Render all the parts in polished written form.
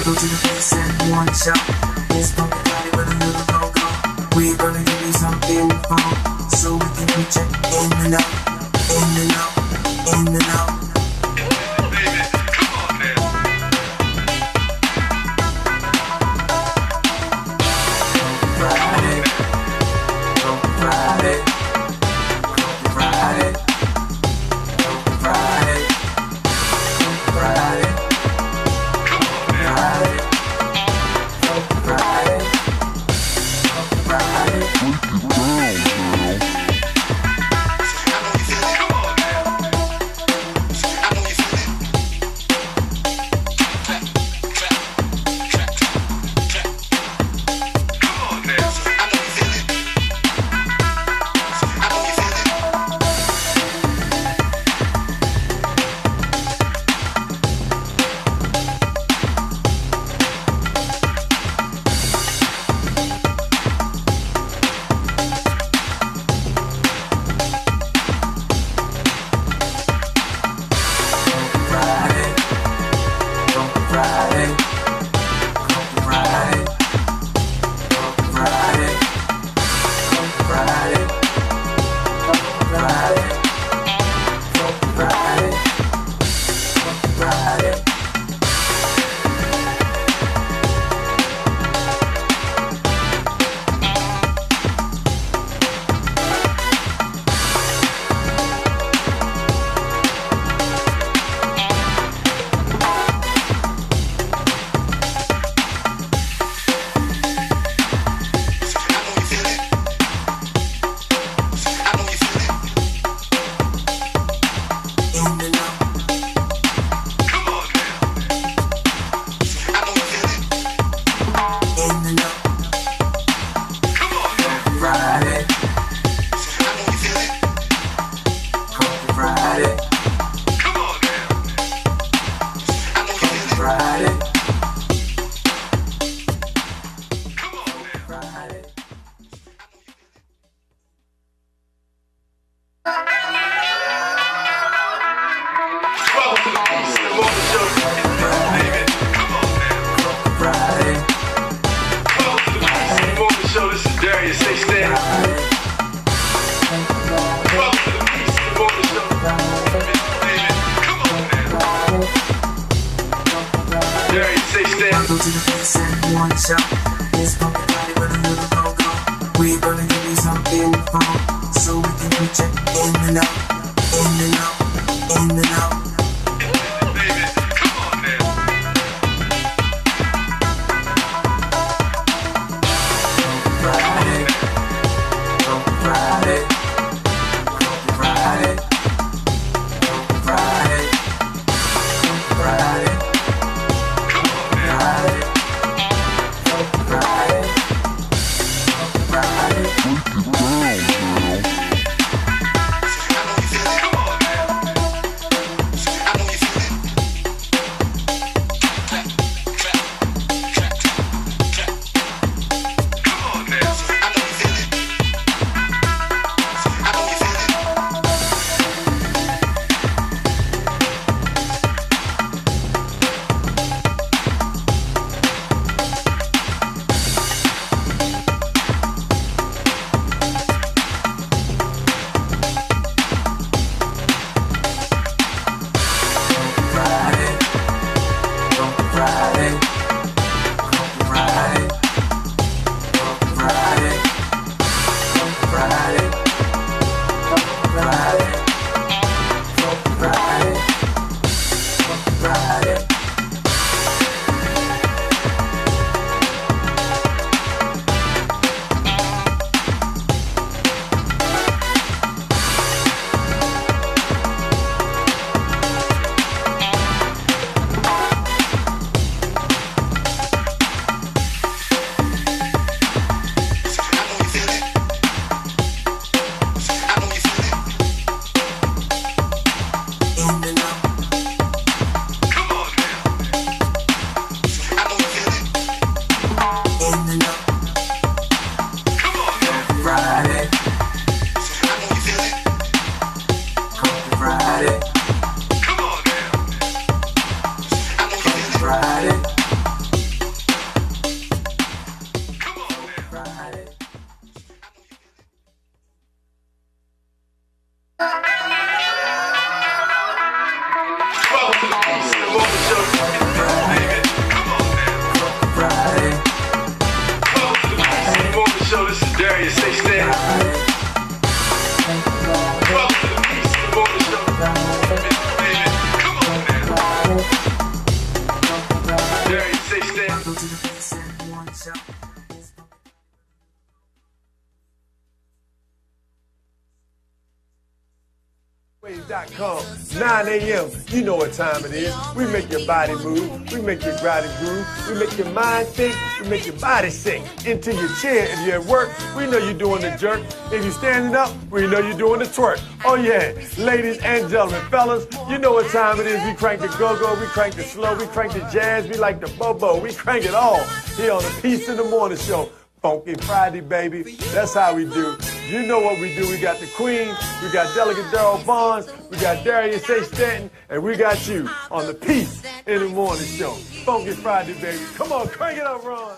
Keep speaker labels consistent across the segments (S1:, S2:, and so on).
S1: go to the place and one shot. This funky body with a little go-go. We're gonna give you something fun, so we can reach it in and out, in and out, in and out.
S2: Baby, come on now.
S1: Friday, Friday, Friday, Friday, Friday.
S2: This is Darius, say Stanton. Welcome to the Peace and Morning Show. Baby, come on now. Darius, say Stanton.
S1: Go to the place and one shot. This funky body with a little go-go. We're gonna give you something fun, so we can reach it in and out, in and out, in and out.
S2: Baby, come on now.
S1: Friday, Friday, Friday, Friday, Friday,
S2: Come on now.
S1: Friday,
S3: Wave.com, 9 a.m. You know what time it is. We make your body move. We make your body groove. We make your mind think. We make your body sink into your chair. If you're at work, we know you're doing the jerk. If you're standing up, we know you're doing the twerk. Oh yeah, ladies and gentlemen, fellas, you know what time it is. We crank the go-go, we crank the slow, we crank the jazz, we like the bobo. We crank it all here on the Peace in the Morning Show. Funky Friday, baby. That's how we do. You know what we do. We got the Queen, we got Delegate Daryl Bonds, we got Darius Stanton, and we got you on the Peace in the Morning Show. Funky Friday, baby. Come on, crank it up, Ron.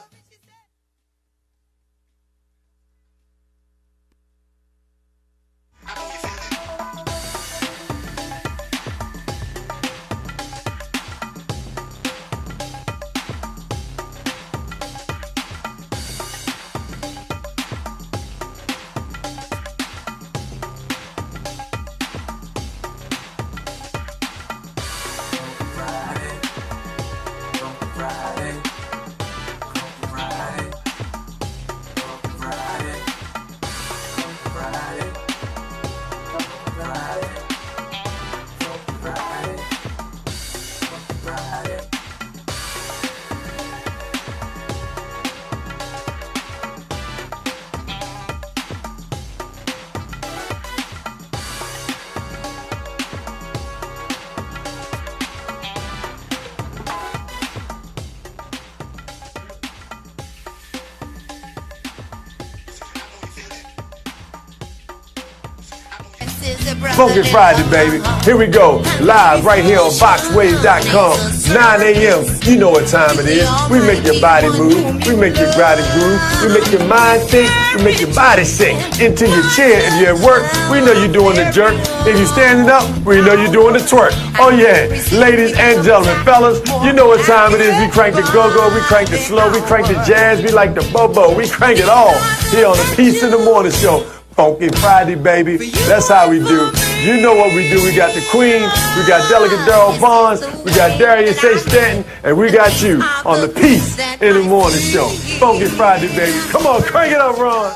S3: Funky Friday, baby. Here we go. Live right here on boxwave.com. 9 a.m. You know what time it is. We make your body move. We make your body groove. We make your mind think. We make your body sink into your chair. If you're at work, we know you're doing the jerk. If you're standing up, we know you're doing the twerk. Oh yeah, ladies and gentlemen, fellas, you know what time it is. We crank the go-go, we crank the slow, we crank the jazz, we like the bobo. We crank it all here on the Peace in the Morning Show. Funky Friday, baby. That's how we do. You know what we do. We got the Queen, we got Delegate Daryl Bonds, we got Darius Stanton, and we got you on the Peace in the Morning Show. Funky Friday, baby. Come on, crank it up, Ron.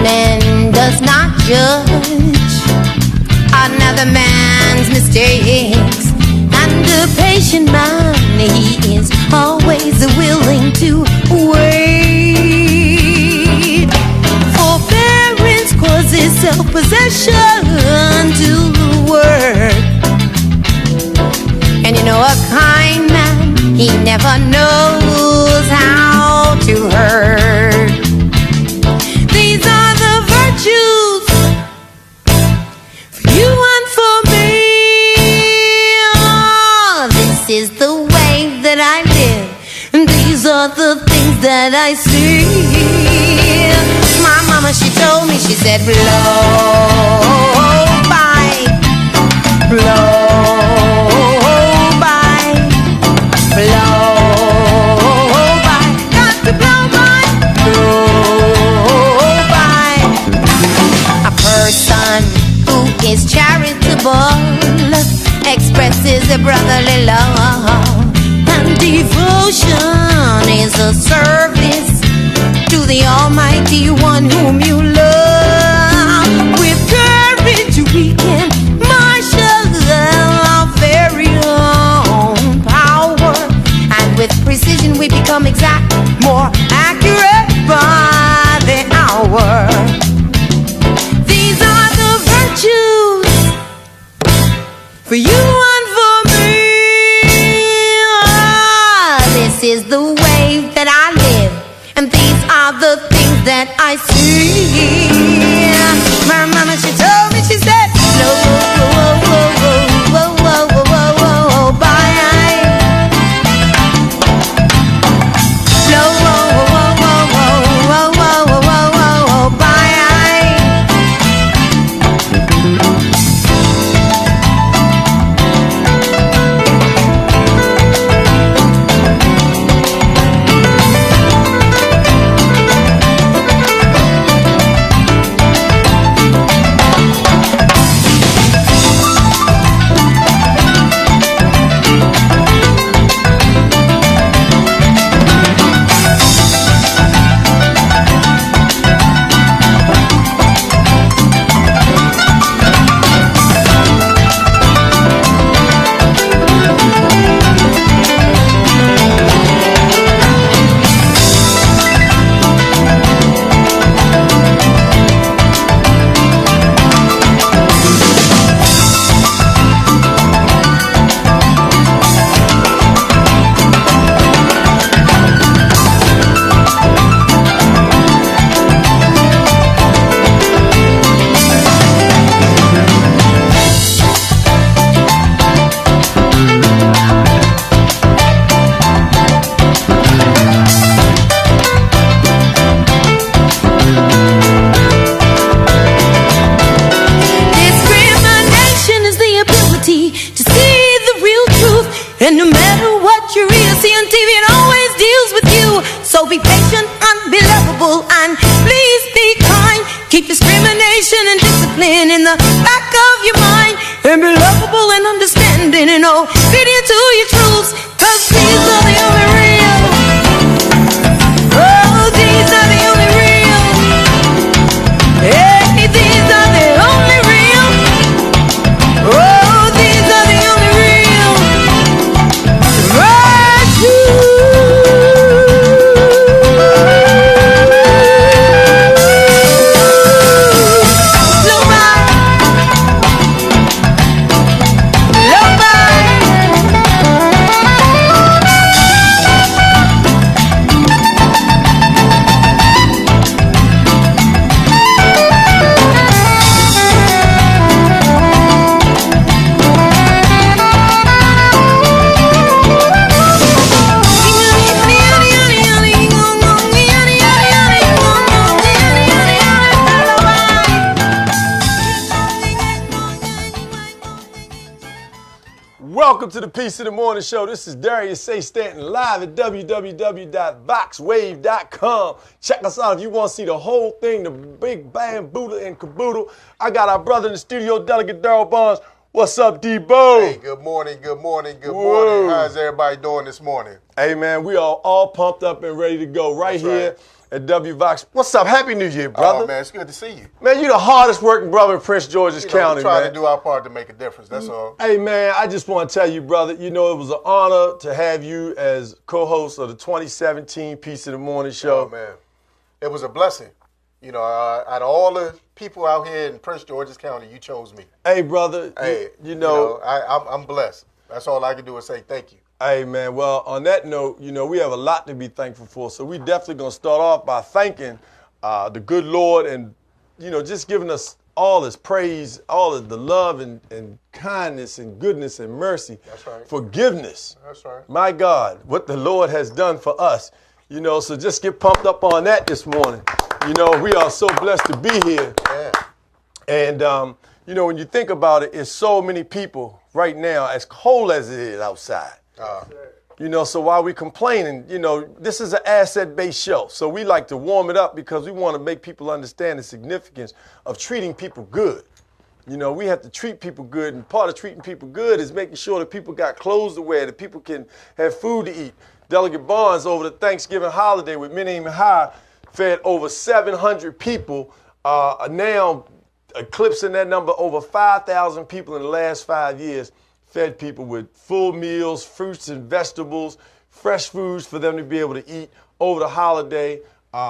S4: Man does not judge another man's mistakes, and a patient man, he is always willing to wait. Forbearance causes self-possession to work, and you know a kind man, he never knows how to hurt. These are the virtues for you and for me. Oh, this is the way that I live, and these are the things that I see. My mama, she told me, she said, blow by, blow by, blow by, got to blow by, blow. Person who is charitable expresses a brotherly love, and devotion is a service to the Almighty One whom you love. With courage we can marshal our very own power, and with precision we become exact, more accurate by the hour. For you and for me, this is the way that I live, and these are the things that I see. My mama, she told me, she said, no, whoa, bye. TV, it always deals with you. So be patient, unbelievable, and please be kind. Keep discrimination and discipline in the back of your mind. And be lovable and understanding and obedient to your truths. Cause these are the only real. Oh, these are the only real. Hey, these are the only real. Oh, these are the only real.
S3: Welcome to the Peace of the Morning Show. This is Darius Stanton live at www.boxwave.com. Check us out if you want to see the whole thing, the big bang, Buddha and caboodle. I got our brother in the studio, Delegate Daryl Barnes. What's up, D-Bo?
S5: Hey, good morning, good morning, good morning. How's everybody doing this morning?
S3: Hey, man, we are all pumped up and ready to go right here at WVox. What's up? Happy New Year, brother.
S5: Oh, man, it's good to see you.
S3: Man, you the hardest working brother in Prince George's County,
S5: we're trying
S3: man.
S5: to do our part to make a difference, that's all.
S3: Hey, man, I just want to tell you, brother, it was an honor to have you as co-host of the 2017 Peace of the Morning Show.
S5: Oh, man, it was a blessing. Out of all the people out here in Prince George's County, you chose me.
S3: Hey, brother,
S5: Hey, I'm blessed. That's all I can do is say thank you.
S3: Hey, man, well, on that note, we have a lot to be thankful for. So we definitely going to start off by thanking the good Lord and, just giving us all his praise, all of the love and kindness and goodness and mercy.
S5: That's right.
S3: Forgiveness.
S5: That's right.
S3: My God, what the Lord has done for us. So just get pumped up on that this morning. We are so blessed to be here.
S5: Yeah.
S3: And, when you think about it, it's so many people right now, as cold as it is outside. So while we complaining, this is an asset-based show. So we like to warm it up because we want to make people understand the significance of treating people good. We have to treat people good, and part of treating people good is making sure that people got clothes to wear, that people can have food to eat. Delegate Barnes over the Thanksgiving holiday with Minnie High fed over 700 people, now eclipsing that number, over 5,000 people in the last 5 years. Fed people with full meals, fruits and vegetables, fresh foods for them to be able to eat over the holiday.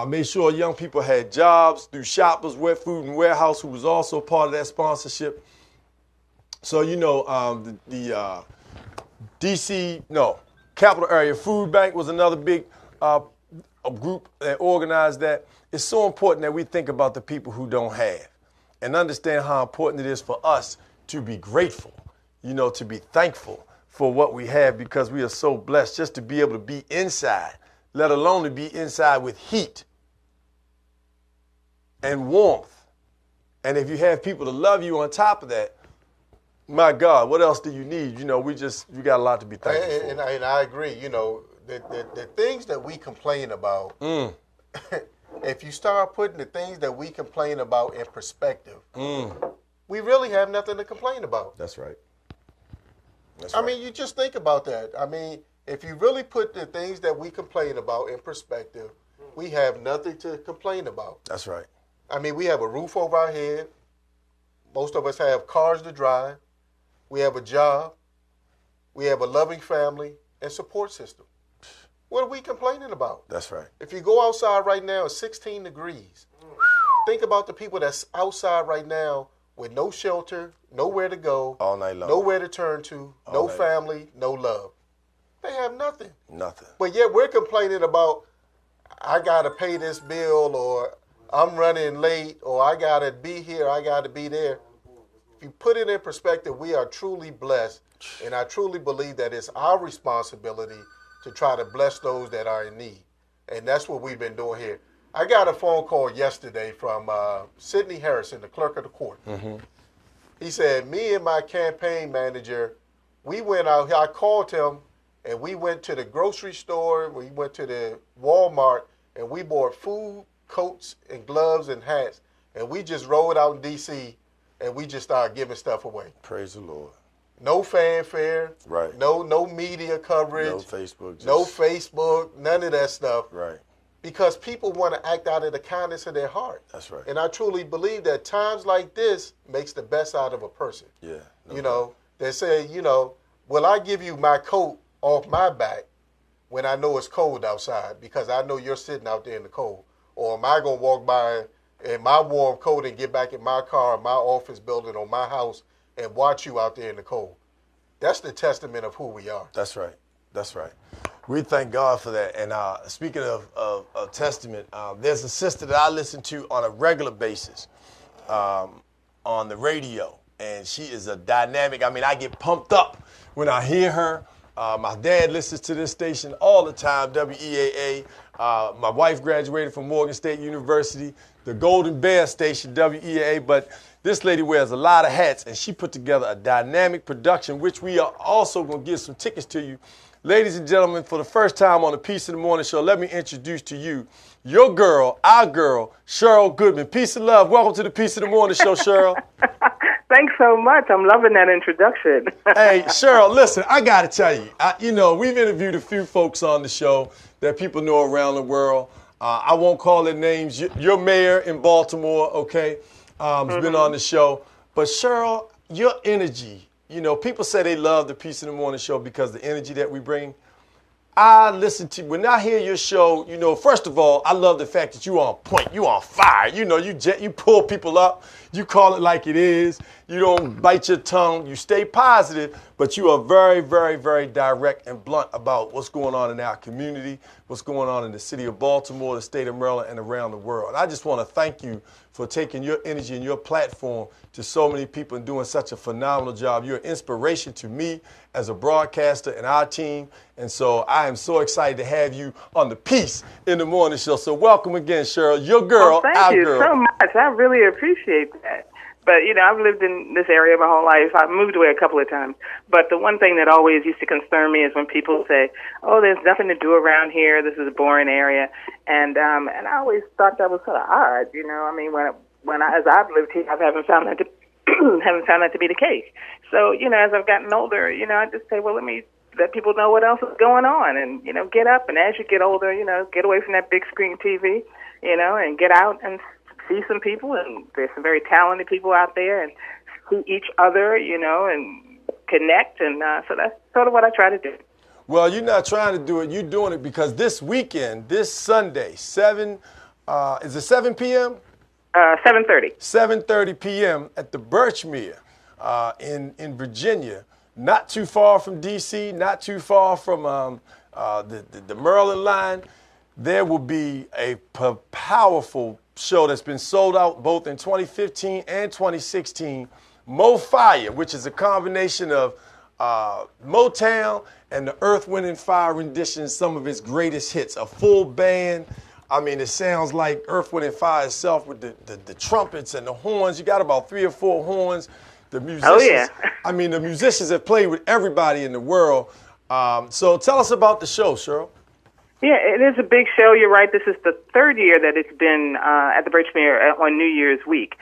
S3: Made sure young people had jobs through Shoppers, Wet Food and Warehouse, who was also part of that sponsorship. So, the Capital Area Food Bank was another big group that organized that. It's so important that we think about the people who don't have and understand how important it is for us to be grateful. To be thankful for what we have because we are so blessed just to be able to be inside, let alone to be inside with heat and warmth. And if you have people to love you on top of that, my God, what else do you need? We got a lot to be thankful for.
S5: And I agree, the things that we complain about, if you start putting the things that we complain about in perspective, we really have nothing to complain about.
S3: That's right.
S5: I mean, you just think about that. I mean, if you really put the things that we complain about in perspective, we have nothing to complain about.
S3: That's right.
S5: I mean, we have a roof over our head. Most of us have cars to drive. We have a job. We have a loving family and support system. What are we complaining about?
S3: That's right.
S5: If you go outside right now, it's 16 degrees. Think about the people that's outside right now with no shelter, nowhere to go,
S3: all night long,
S5: nowhere to turn to, no family, no love. They have nothing.
S3: Nothing.
S5: But yet we're complaining about, I got to pay this bill, or I'm running late, or I got to be here, I got to be there. If you put it in perspective, we are truly blessed, and I truly believe that it's our responsibility to try to bless those that are in need. And that's what we've been doing here. I got a phone call yesterday from Sidney Harrison, the clerk of the court. Mm-hmm. He said, me and my campaign manager, we went out here. I called him, and we went to the grocery store, we went to the Walmart, and we bought food, coats, and gloves and hats, and we just rolled out in D.C., and we just started giving stuff away.
S3: Praise the Lord.
S5: No fanfare.
S3: Right.
S5: No media coverage.
S3: No Facebook.
S5: No Facebook. None of that stuff.
S3: Right.
S5: Because people want to act out of the kindness of their heart.
S3: That's right.
S5: And I truly believe that times like this makes the best out of a person.
S3: Yeah.
S5: You know, they say, will I give you my coat off my back when I know it's cold outside because I know you're sitting out there in the cold? Or am I going to walk by in my warm coat and get back in my car, my office building, or my house and watch you out there in the cold? That's the testament of who we are.
S3: That's right. That's right. We thank God for that. And speaking of testament, there's a sister that I listen to on a regular basis on the radio. And she is a dynamic. I mean, I get pumped up when I hear her. My dad listens to this station all the time, WEAA. My wife graduated from Morgan State University, the Golden Bear station, WEAA. But this lady wears a lot of hats, and she put together a dynamic production, which we are also going to give some tickets to you. Ladies and gentlemen, for the first time on the Peace in the Morning Show, let me introduce to you your girl, our girl, Cheryl Goodman. Peace and love. Welcome to the Peace in the Morning Show, Cheryl.
S6: Thanks so much. I'm loving that introduction.
S3: Hey, Cheryl, listen, I got to tell you, we've interviewed a few folks on the show that people know around the world. I won't call their names. Your mayor in Baltimore, okay, has been on the show. But Cheryl, your energy, people say they love the Peace in the Morning Show because of the energy that we bring. I listen to, when I hear your show, first of all, I love the fact that you on point, you on fire. You pull people up, you call it like it is. You don't bite your tongue, you stay positive, but you are very, very, very direct and blunt about what's going on in our community, what's going on in the city of Baltimore, the state of Maryland, and around the world. And I just want to thank you for taking your energy and your platform to so many people and doing such a phenomenal job. You're an inspiration to me as a broadcaster and our team. And so I am so excited to have you on the Peace in the Morning Show. So welcome again, Cheryl. Your girl,
S6: thank you so much. I really appreciate that. But, I've lived in this area my whole life. I've moved away a couple of times. But the one thing that always used to concern me is when people say, oh, there's nothing to do around here. This is a boring area. And I always thought that was kind of odd. I mean, as I've lived here, I haven't found that to be the case. So, as I've gotten older, I just say, well, let people know what else is going on and, get up. And as you get older, get away from that big screen TV, and get out and see some people. And there's some very talented people out there and see each other, and connect. And so that's sort of what I try to do.
S3: Well, you're not trying to do it. You're doing it because this weekend, this Sunday, is it 7 p.m.?
S6: 7:30.
S3: 7:30 p.m. at the Birchmere in Virginia, not too far from D.C., not too far from the Maryland line. There will be a powerful show that's been sold out both in 2015 and 2016, Mo Fire, which is a combination of Motown and the Earth, Wind, and Fire renditions, some of its greatest hits, a full band. I mean, it sounds like Earth, Wind, and Fire itself with the trumpets and the horns. You got about 3 or 4 horns. The musicians,
S6: oh, yeah.
S3: I mean, the musicians have played with everybody in the world. So tell us about the show, Cheryl.
S6: Yeah, it is a big show. You're right. This is the 3rd year that it's been at the Birchmere on New Year's week.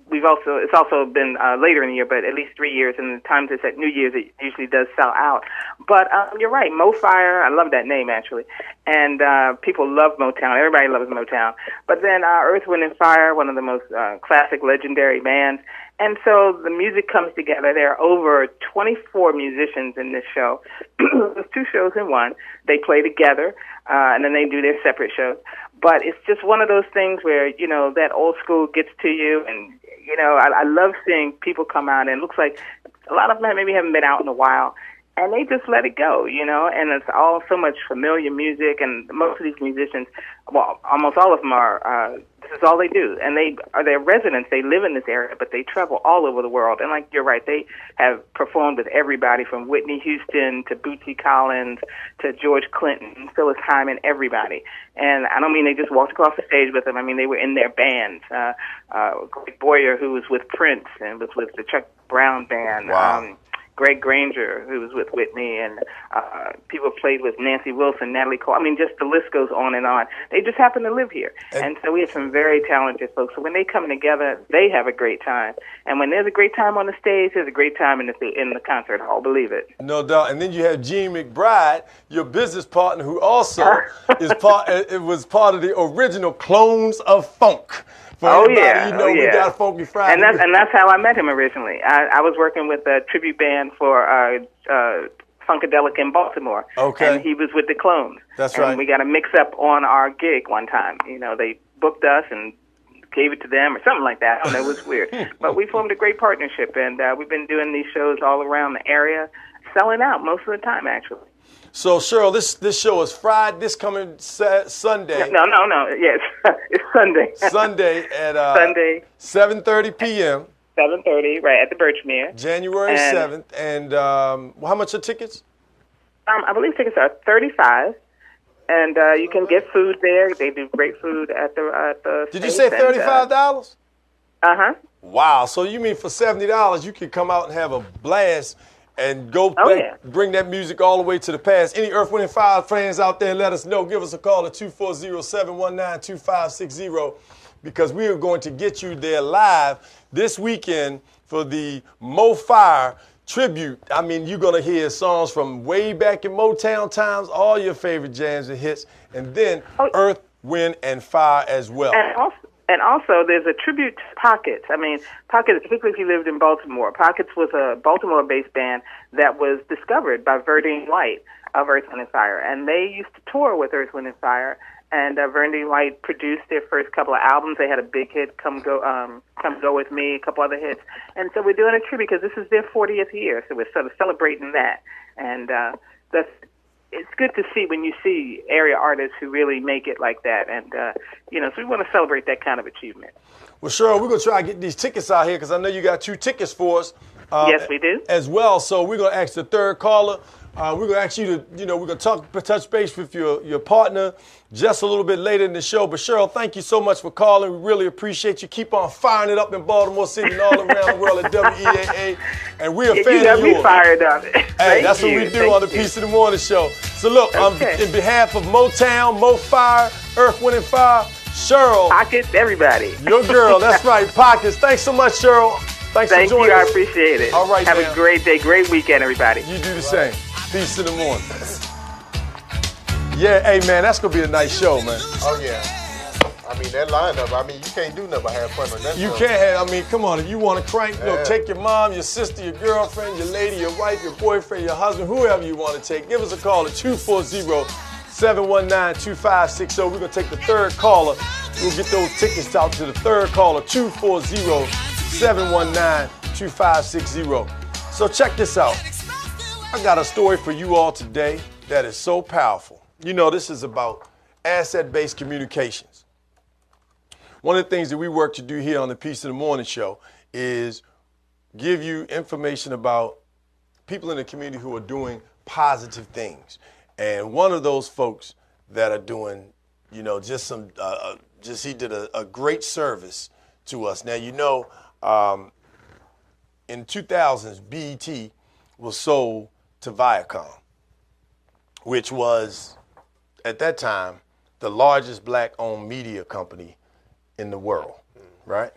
S6: It's also been later in the year, but at least 3 years. And the times it's at New Year's, it usually does sell out. But you're right, Mo Fire. I love that name actually, and people love Motown. Everybody loves Motown. But then Earth, Wind, and Fire, one of the most classic, legendary bands. And so the music comes together. There are over 24 musicians in this show. There's 2 shows in one. They play together, and then they do their separate shows. But it's just one of those things where, that old school gets to you. And, I love seeing people come out, and it looks like a lot of them maybe haven't been out in a while. And they just let it go, and it's all so much familiar music. And most of these musicians, well, almost all of them are, this is all they do. And they're residents. They live in this area, but they travel all over the world. And you're right, they have performed with everybody from Whitney Houston to Bootsy Collins to George Clinton, Phyllis Hyman, everybody. And I don't mean they just walked across the stage with them. I mean, they were in their bands. Greg Boyer, who was with Prince and was with the Chuck Brown band.
S3: Wow.
S6: Greg Granger, who was with Whitney, and people played with Nancy Wilson, Natalie Cole. I mean, just the list goes on and on. They just happen to live here. And so we have some very talented folks. So when they come together, they have a great time. And when there's a great time on the stage, there's a great time in the concert hall, believe it.
S3: No doubt. And then you have Gene McBride, your business partner, who also was part of the original Clones of Funk. For anybody, we got Funky Friday.
S6: And that's how I met him originally. I was working with a tribute band for Funkadelic in Baltimore. Okay. And he was with the Clones.
S3: That's right.
S6: And we got a mix-up on our gig one time. You know, they booked us and gave it to them or something like that. I don't know. It was weird. But we formed a great partnership, and we've been doing these shows all around the area, selling out most of the time, actually.
S3: So, Cheryl, this show is Friday, this coming Sunday.
S6: No. Yes, it's Sunday.
S3: Sunday at
S6: Sunday
S3: 7:30 p.m.
S6: 7:30, right at the Birchmere.
S3: January 7th. And how much are tickets?
S6: I believe tickets are $35, and you can get food there. They do great food at the.
S3: Did you say $35? Wow. So you mean for $70 you can come out and have a blast and go bring that music all the way to the past. Any Earth, Wind, and Fire fans out there, let us know. Give us a call at 240-719-2560 because we are going to get you there live this weekend for the Mo Fire tribute. I mean, you're going to hear songs from way back in Motown times, all your favorite jams and hits, and then Earth, Wind, and Fire as well.
S6: And also, there's a tribute to Pockets. I mean, Pockets, particularly if you lived in Baltimore, Pockets was a Baltimore-based band that was discovered by Verdine White of Earth, Wind & Fire. And they used to tour with Earth, Wind & Fire. And Verdine White produced their first couple of albums. They had a big hit, Come Go With Me, a couple other hits. And so we're doing a tribute because this is their 40th year. So we're sort of celebrating that. And it's good to see when you see area artists who really make it like that. And, so we want to celebrate that kind of achievement.
S3: Well, Cheryl, we're going to try to get these tickets out here because I know you got 2 tickets for us.
S6: Yes, we do.
S3: As well. So we're going to ask the third caller. We're going to ask you to, we're going to touch base with your partner just a little bit later in the show. But, Cheryl, thank you so much for calling. We really appreciate you. Keep on firing it up in Baltimore City and all around the world at WEAA. And we're a fan of yours.
S6: You got me fired up.
S3: Hey, that's what we do on the Piece of the Morning Show. So, look, in behalf of Motown, Mo Fire, Earth, Wind & Fire, Cheryl.
S6: Pockets, everybody.
S3: Your girl, that's right, Pockets. Thanks so much, Cheryl. Thank
S6: you, I appreciate it.
S3: All right,
S6: Have a great day, great weekend, everybody.
S3: You do the same. Peace in the morning. Yeah, hey, man, that's going to be a nice show, man.
S5: Oh, yeah. I mean, that lineup, you can't do nothing but have fun on that
S3: You
S5: show.
S3: can't have, come on, if you want to crank, take your mom, your sister, your girlfriend, your lady, your wife, your boyfriend, your husband, whoever you want to take. Give us a call at 240-719-2560. We're going to take the third caller. We'll get those tickets out to the third caller, 240-719-2560. So check this out. I got a story for you all today that is so powerful. This is about asset-based communications. One of the things that we work to do here on the Piece of the Morning Show is give you information about people in the community who are doing positive things. And one of those folks that are doing, he did a great service to us. Now, in 2000s, BET was sold to Viacom, which was, at that time, the largest black-owned media company in the world, right?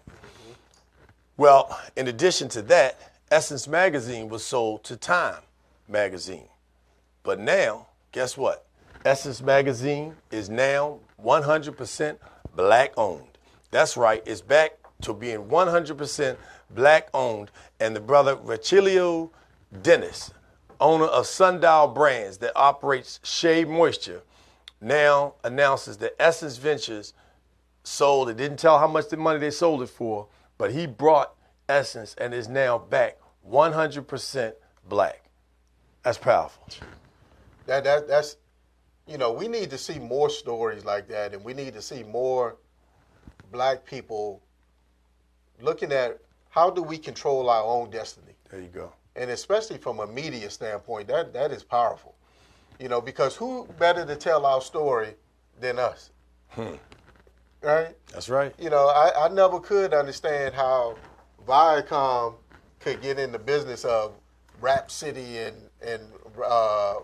S3: Well, in addition to that, Essence Magazine was sold to Time Magazine. But now, guess what? Essence Magazine is now 100% black-owned. That's right, it's back to being 100% black-owned, and the brother Rachilio Dennis, owner of Sundial Brands that operates Shea Moisture, now announces that Essence Ventures sold it. Didn't tell how much the money they sold it for, but he brought Essence and is now back 100% black. That's powerful.
S5: That's we need to see more stories like that, and we need to see more black people looking at how do we control our own destiny.
S3: There you go.
S5: And especially from a media standpoint, that is powerful. Because who better to tell our story than us? Right?
S3: That's right.
S5: I never could understand how Viacom could get in the business of Rap City and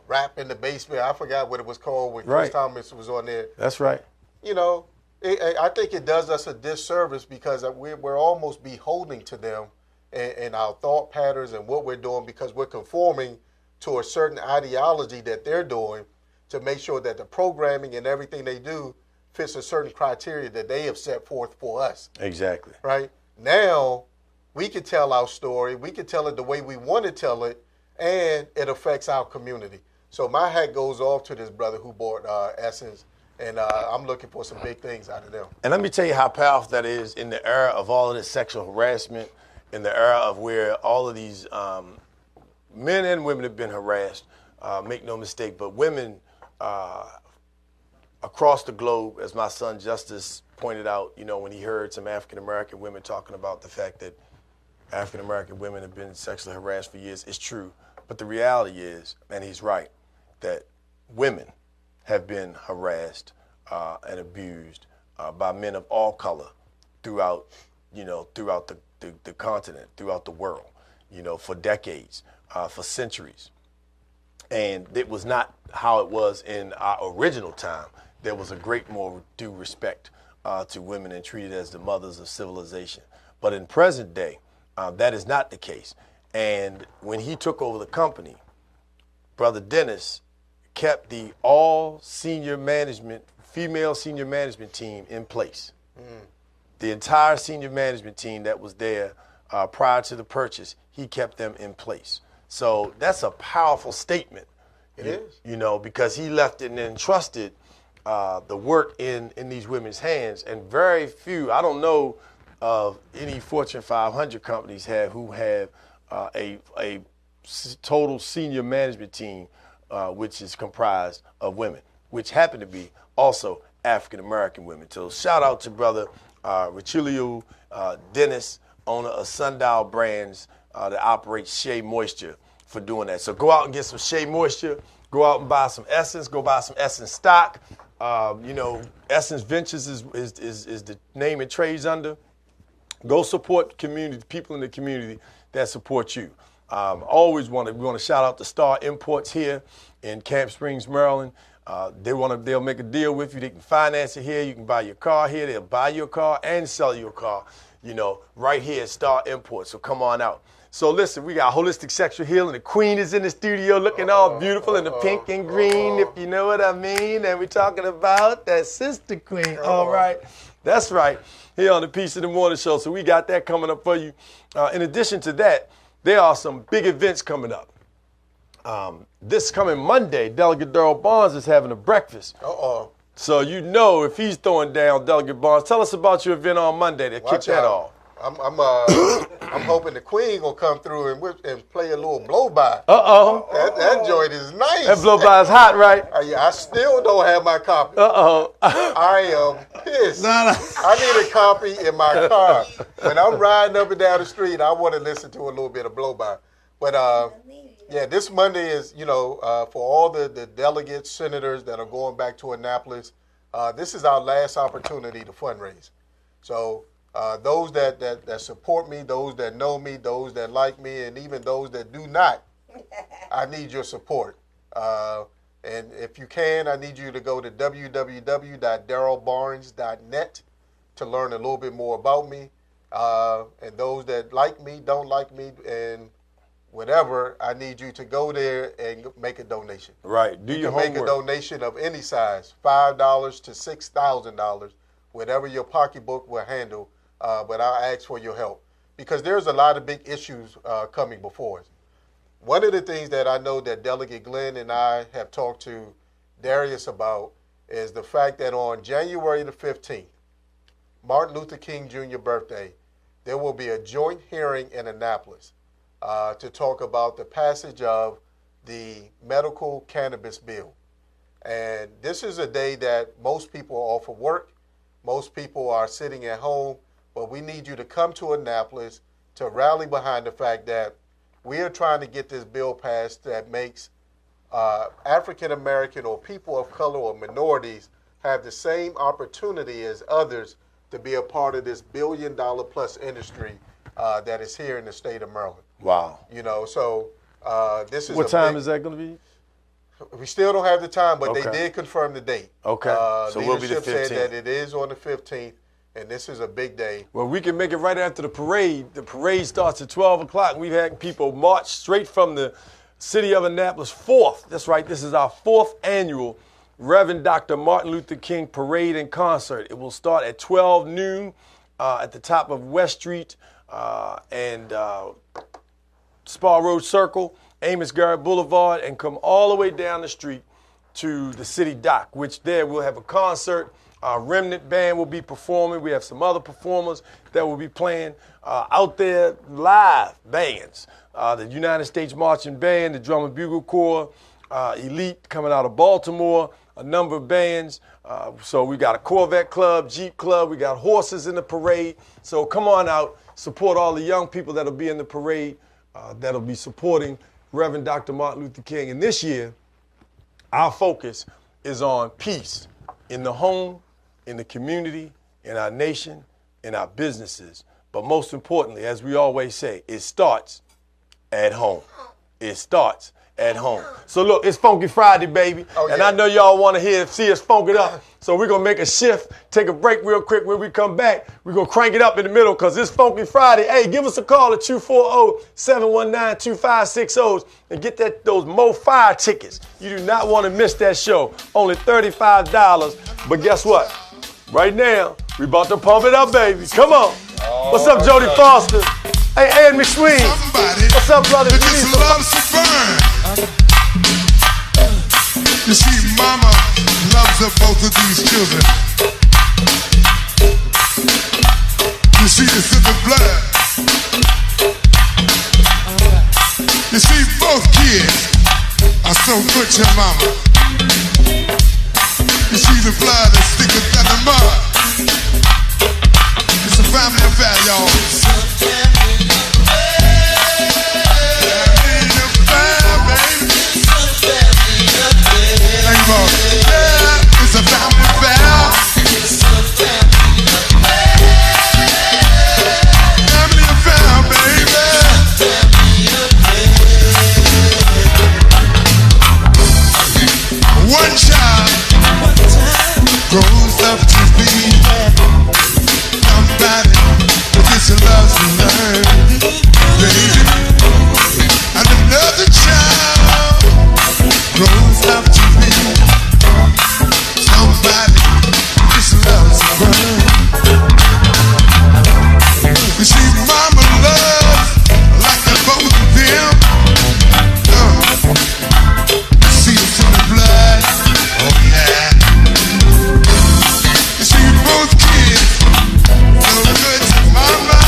S5: Rap in the Basement. I forgot what it was called when
S3: Right.
S5: Chris Thomas was on there.
S3: That's right.
S5: You know, I think it does us a disservice because we're almost beholden to them and our thought patterns and what we're doing because we're conforming to a certain ideology that they're doing to make sure that the programming and everything they do fits a certain criteria that they have set forth for us.
S3: Exactly.
S5: Right? Now, we can tell our story. We can tell it the way we want to tell it, and it affects our community. So my hat goes off to this brother who bought Essence, and I'm looking for some big things out of them.
S3: And let me tell you how powerful that is in the era of all of this sexual harassment, in the era of where all of these men and women have been harassed. Make no mistake, but women across the globe, as my son Justice pointed out, you know, when he heard some African-American women talking about the fact that African-American women have been sexually harassed for years, it's true. But the reality is, and he's right, that women have been harassed and abused by men of all color throughout the continent, throughout the world, you know, for decades, for centuries. And it was not how it was in our original time. There was a great more due respect to women and treated as the mothers of civilization. But in present day, that is not the case. And when he took over the company, Brother Dennis kept the all senior management, female senior management team in place. The entire senior management team that was there prior to the purchase, he kept them in place. So that's a powerful statement.
S5: It is.
S3: You know, because he left it and entrusted the work in these women's hands. And very few, I don't know of any Fortune 500 companies who have a total senior management team which is comprised of women, which happen to be also African-American women. So shout out to Brother Richelieu Dennis, owner of Sundial Brands that operates Shea Moisture, for doing that. So go out and get some Shea Moisture. Go out and buy some Essence. Go buy some Essence stock. You know, Essence Ventures is the name it trades under. Go support community, people in the community that support you. We want to shout out to Star Imports here in Camp Springs, Maryland. They'll make a deal with you. They can finance it here. You can buy your car here. They'll buy your car and sell your car, you know, right here at Star Imports. So come on out. So listen, we got Holistic Sexual Healing. The Queen is in the studio looking all beautiful in the pink and green, if you know what I mean. And we're talking about that Sister Queen. All right. That's right. Here on the Peace of the Morning Show. So we got that coming up for you. In addition to that, there are some big events coming up. This coming Monday, Delegate Darryl Barnes is having a breakfast. So you know if he's throwing down, Delegate Barnes. Tell us about your event on Monday to kick that off.
S5: I'm hoping the Queen will come through and play a little blow by. That joint is nice.
S3: That blow by is hot, right?
S5: I still don't have my copy. I am pissed. I need a copy in my car. When I'm riding up and down the street, I want to listen to a little bit of blow by. But yeah, this Monday is, you know, for all the delegates, senators that are going back to Annapolis, this is our last opportunity to fundraise. So those that support me, those that know me, those that like me, and even those that do not, I need your support. And if you can, I need you to go to www.darrylbarnes.net to learn a little bit more about me. And those that like me, don't like me, and whatever, I need you to go there and make a donation.
S3: Right. Do your homework.
S5: Make a donation of any size, $5 to $6,000, whatever your pocketbook will handle. But I'll ask for your help because there's a lot of big issues coming before us. One of the things that I know that Delegate Glenn and I have talked to Darius about is the fact that on January the 15th, Martin Luther King Jr. birthday, there will be a joint hearing in Annapolis to talk about the passage of the medical cannabis bill. And this is a day that most people are off of work. Most people are sitting at home. But we need you to come to Annapolis to rally behind the fact that we are trying to get this bill passed that makes African-American or people of color or minorities have the same opportunity as others to be a part of this $1 billion+ industry that is here in the state of Maryland.
S3: Wow.
S5: You know, so This is
S3: What time is that going to be?
S5: We still don't have the time, but
S3: Okay.
S5: they did confirm the date.
S3: Okay. So we'll be the
S5: Leadership
S3: 15th.
S5: said that it is on the 15th, and this is a big day.
S3: Well, we can make it right after the parade. The parade starts at 12 o'clock. We've had people march straight from the city of Annapolis. That's right, this is our 4th annual Reverend Dr. Martin Luther King Parade and Concert. It will start at 12 noon at the top of West Street and Spa Road Circle, Amos Garrett Boulevard, and come all the way down the street to the city dock, which there we'll have a concert. Our Remnant Band will be performing. We have some other performers that will be playing out there, live bands. The United States Marching Band, the Drum and Bugle Corps, Elite coming out of Baltimore, a number of bands. So we got a Corvette Club, Jeep Club, we got horses in the parade. So come on out, support all the young people that'll be in the parade, that'll be supporting Reverend Dr. Martin Luther King. And this year, our focus is on peace in the home, in the community, in our nation, in our businesses. But most importantly, as we always say, it starts at home. It starts at home. So look, it's Funky Friday, baby.
S5: Oh,
S3: and
S5: yeah.
S3: I know y'all want to see us funk it up. So we're going to make a shift, take a break real quick. When we come back, we're going to crank it up in the middle because it's Funky Friday. Hey, give us a call at 240-719-2560 and get those Mo Fire tickets. You do not want to miss that show. Only $35. But guess what? Right now, we about to pump it up, baby. Come on. What's up, Jody Foster? Hey, Ed McSween. What's up, brother?
S7: That just loves to burn. You see, mama loves her both of these children. You see, it's in the blood. You see, both kids are so good to mama. You see, the blood is thicker than the mud. It's a family affair, y'all. Yeah, it's a family affair. Family affair, baby. One child grows up to be somebody who just loves to learn, baby. And another child grows up to be somebody just loves to burn. You see, mama loves like the both of them. You see, it's in the blood. Oh yeah. You see, both kids so good to mama.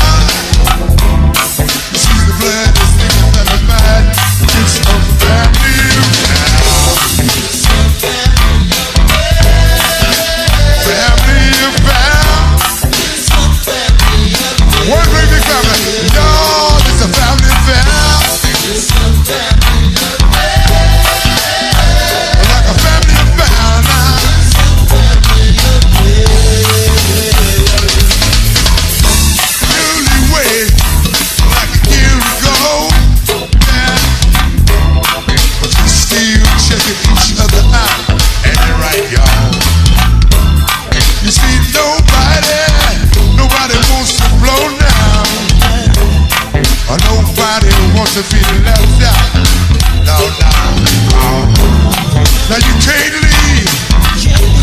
S7: You see, the blood is thicker than the mud. It's a family affair. Family affair. One great big family. Y'all, it's a family affair. Like a family affair now. Newlywed, like a year ago. Yeah. But you still checking each other out. And you're right, y'all. You see, nobody wants to blow now. Or nobody wants to be left out. No. Now you can't leave,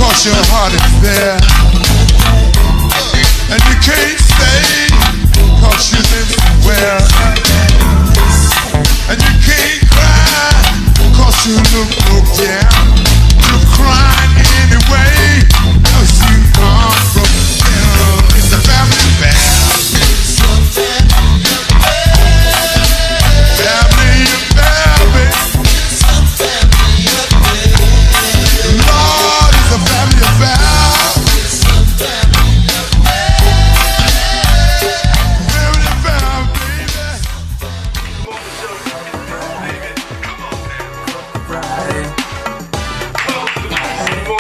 S7: cause your heart is there. And you can't stay, cause you live somewhere. And you can't cry, cause you look broke down. You're crying anyway, cause you come from hell. It's a family affair. Family affair, baby. Lord, it's a family affair. Family affair, baby.
S2: Come on now.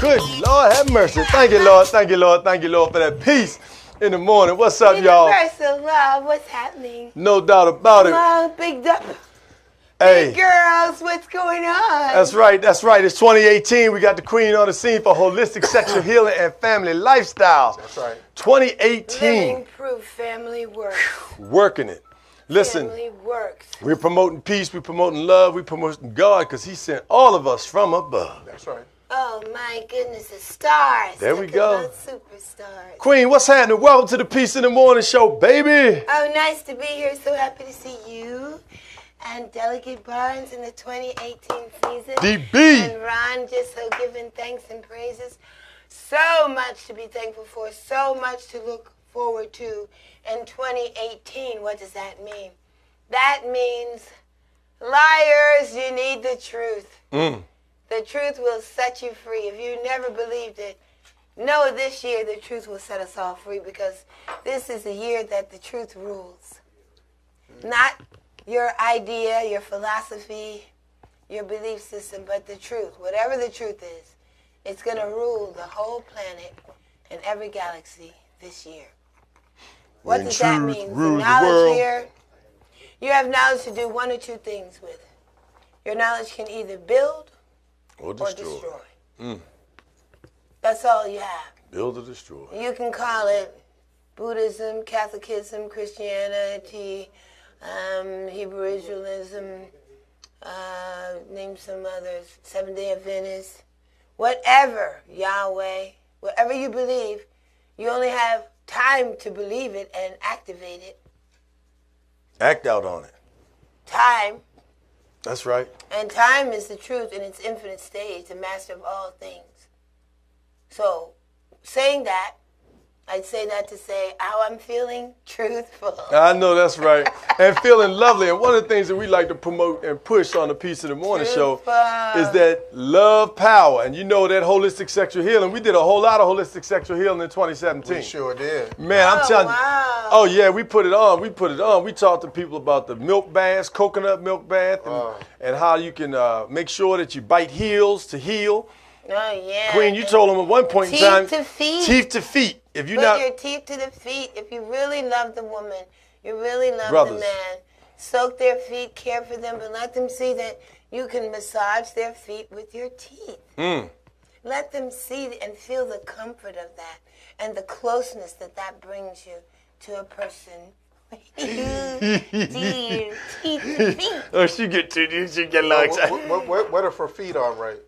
S3: Good Lord, have mercy. Thank you, Lord. Thank you, Lord. Thank you, Lord, for that peace in the morning. What's up, y'all?
S8: Universe of love, what's happening?
S3: No doubt about it.
S8: Come on, big
S3: Hey,
S8: girls, what's going on?
S3: that's right. That's right. It's 2018. We got the queen on the scene for holistic sexual healing and family lifestyle.
S5: That's right.
S3: 2018.
S8: Living proof family works.
S3: Working it. Listen,
S8: Family works.
S3: we're promoting peace. We're promoting love. We're promoting God because he sent all of us from above.
S5: That's right.
S8: Oh my goodness, the stars.
S3: There we
S8: Talking
S3: go.
S8: about superstars.
S3: Queen, what's happening? Welcome to the Peace in the Morning show, baby.
S8: Oh, nice to be here. So happy to see you and Delegate Barnes in the 2018 season.
S3: DB.
S8: And Ron just so giving thanks and praises. So much to be thankful for. So much to look forward to in 2018. What does that mean? That means, liars, you need the truth. The truth will set you free. If you never believed it, know this year the truth will set us all free, because this is the year that the truth rules. Not your idea, your philosophy, your belief system, but the truth. Whatever the truth is, it's going to rule the whole planet and every galaxy this year. What
S3: When
S8: does that
S3: truth
S8: mean? The
S3: rules the
S8: knowledge
S3: world.
S8: here, you have knowledge to do one or two things with it. Your knowledge can either build
S3: Or
S8: or destroy. That's all you have.
S3: Build or destroy.
S8: You can call it Buddhism, Catholicism, Christianity, Hebrew Israelism, name some others, Seventh-day Adventist, whatever, Yahweh, whatever you believe, you only have time to believe it and activate it.
S3: Act out on it.
S8: Time.
S3: That's right.
S8: And time is the truth in its infinite stage, the master of all things. So, saying that, I'd say that to say how I'm feeling truthful.
S3: I know that's right. And feeling lovely. And one of the things that we like to promote and push on the Peace in the Morning show is that love power. And you know that holistic sexual healing. We did a whole lot of holistic sexual healing in 2017.
S5: We sure did.
S3: Man, I'm telling you.
S8: Wow.
S3: Oh, yeah, we put it on. We put it on. We talked to people about the milk baths, coconut milk bath, and how you can make sure that you bite heels to heal.
S8: Oh, yeah.
S3: Queen, you told them at one point in
S8: Teeth
S3: time.
S8: to feet.
S3: Teeth to feet. If you
S8: Put
S3: not
S8: your teeth to the feet. If you really love the woman, you really love
S3: Brothers.
S8: the man, soak their feet, care for them, but let them see that you can massage their feet with your teeth. Let them see and feel the comfort of that and the closeness that that brings you to a person. Teeth to feet.
S3: Oh, she get a little excited.
S5: What if her feet aren't right?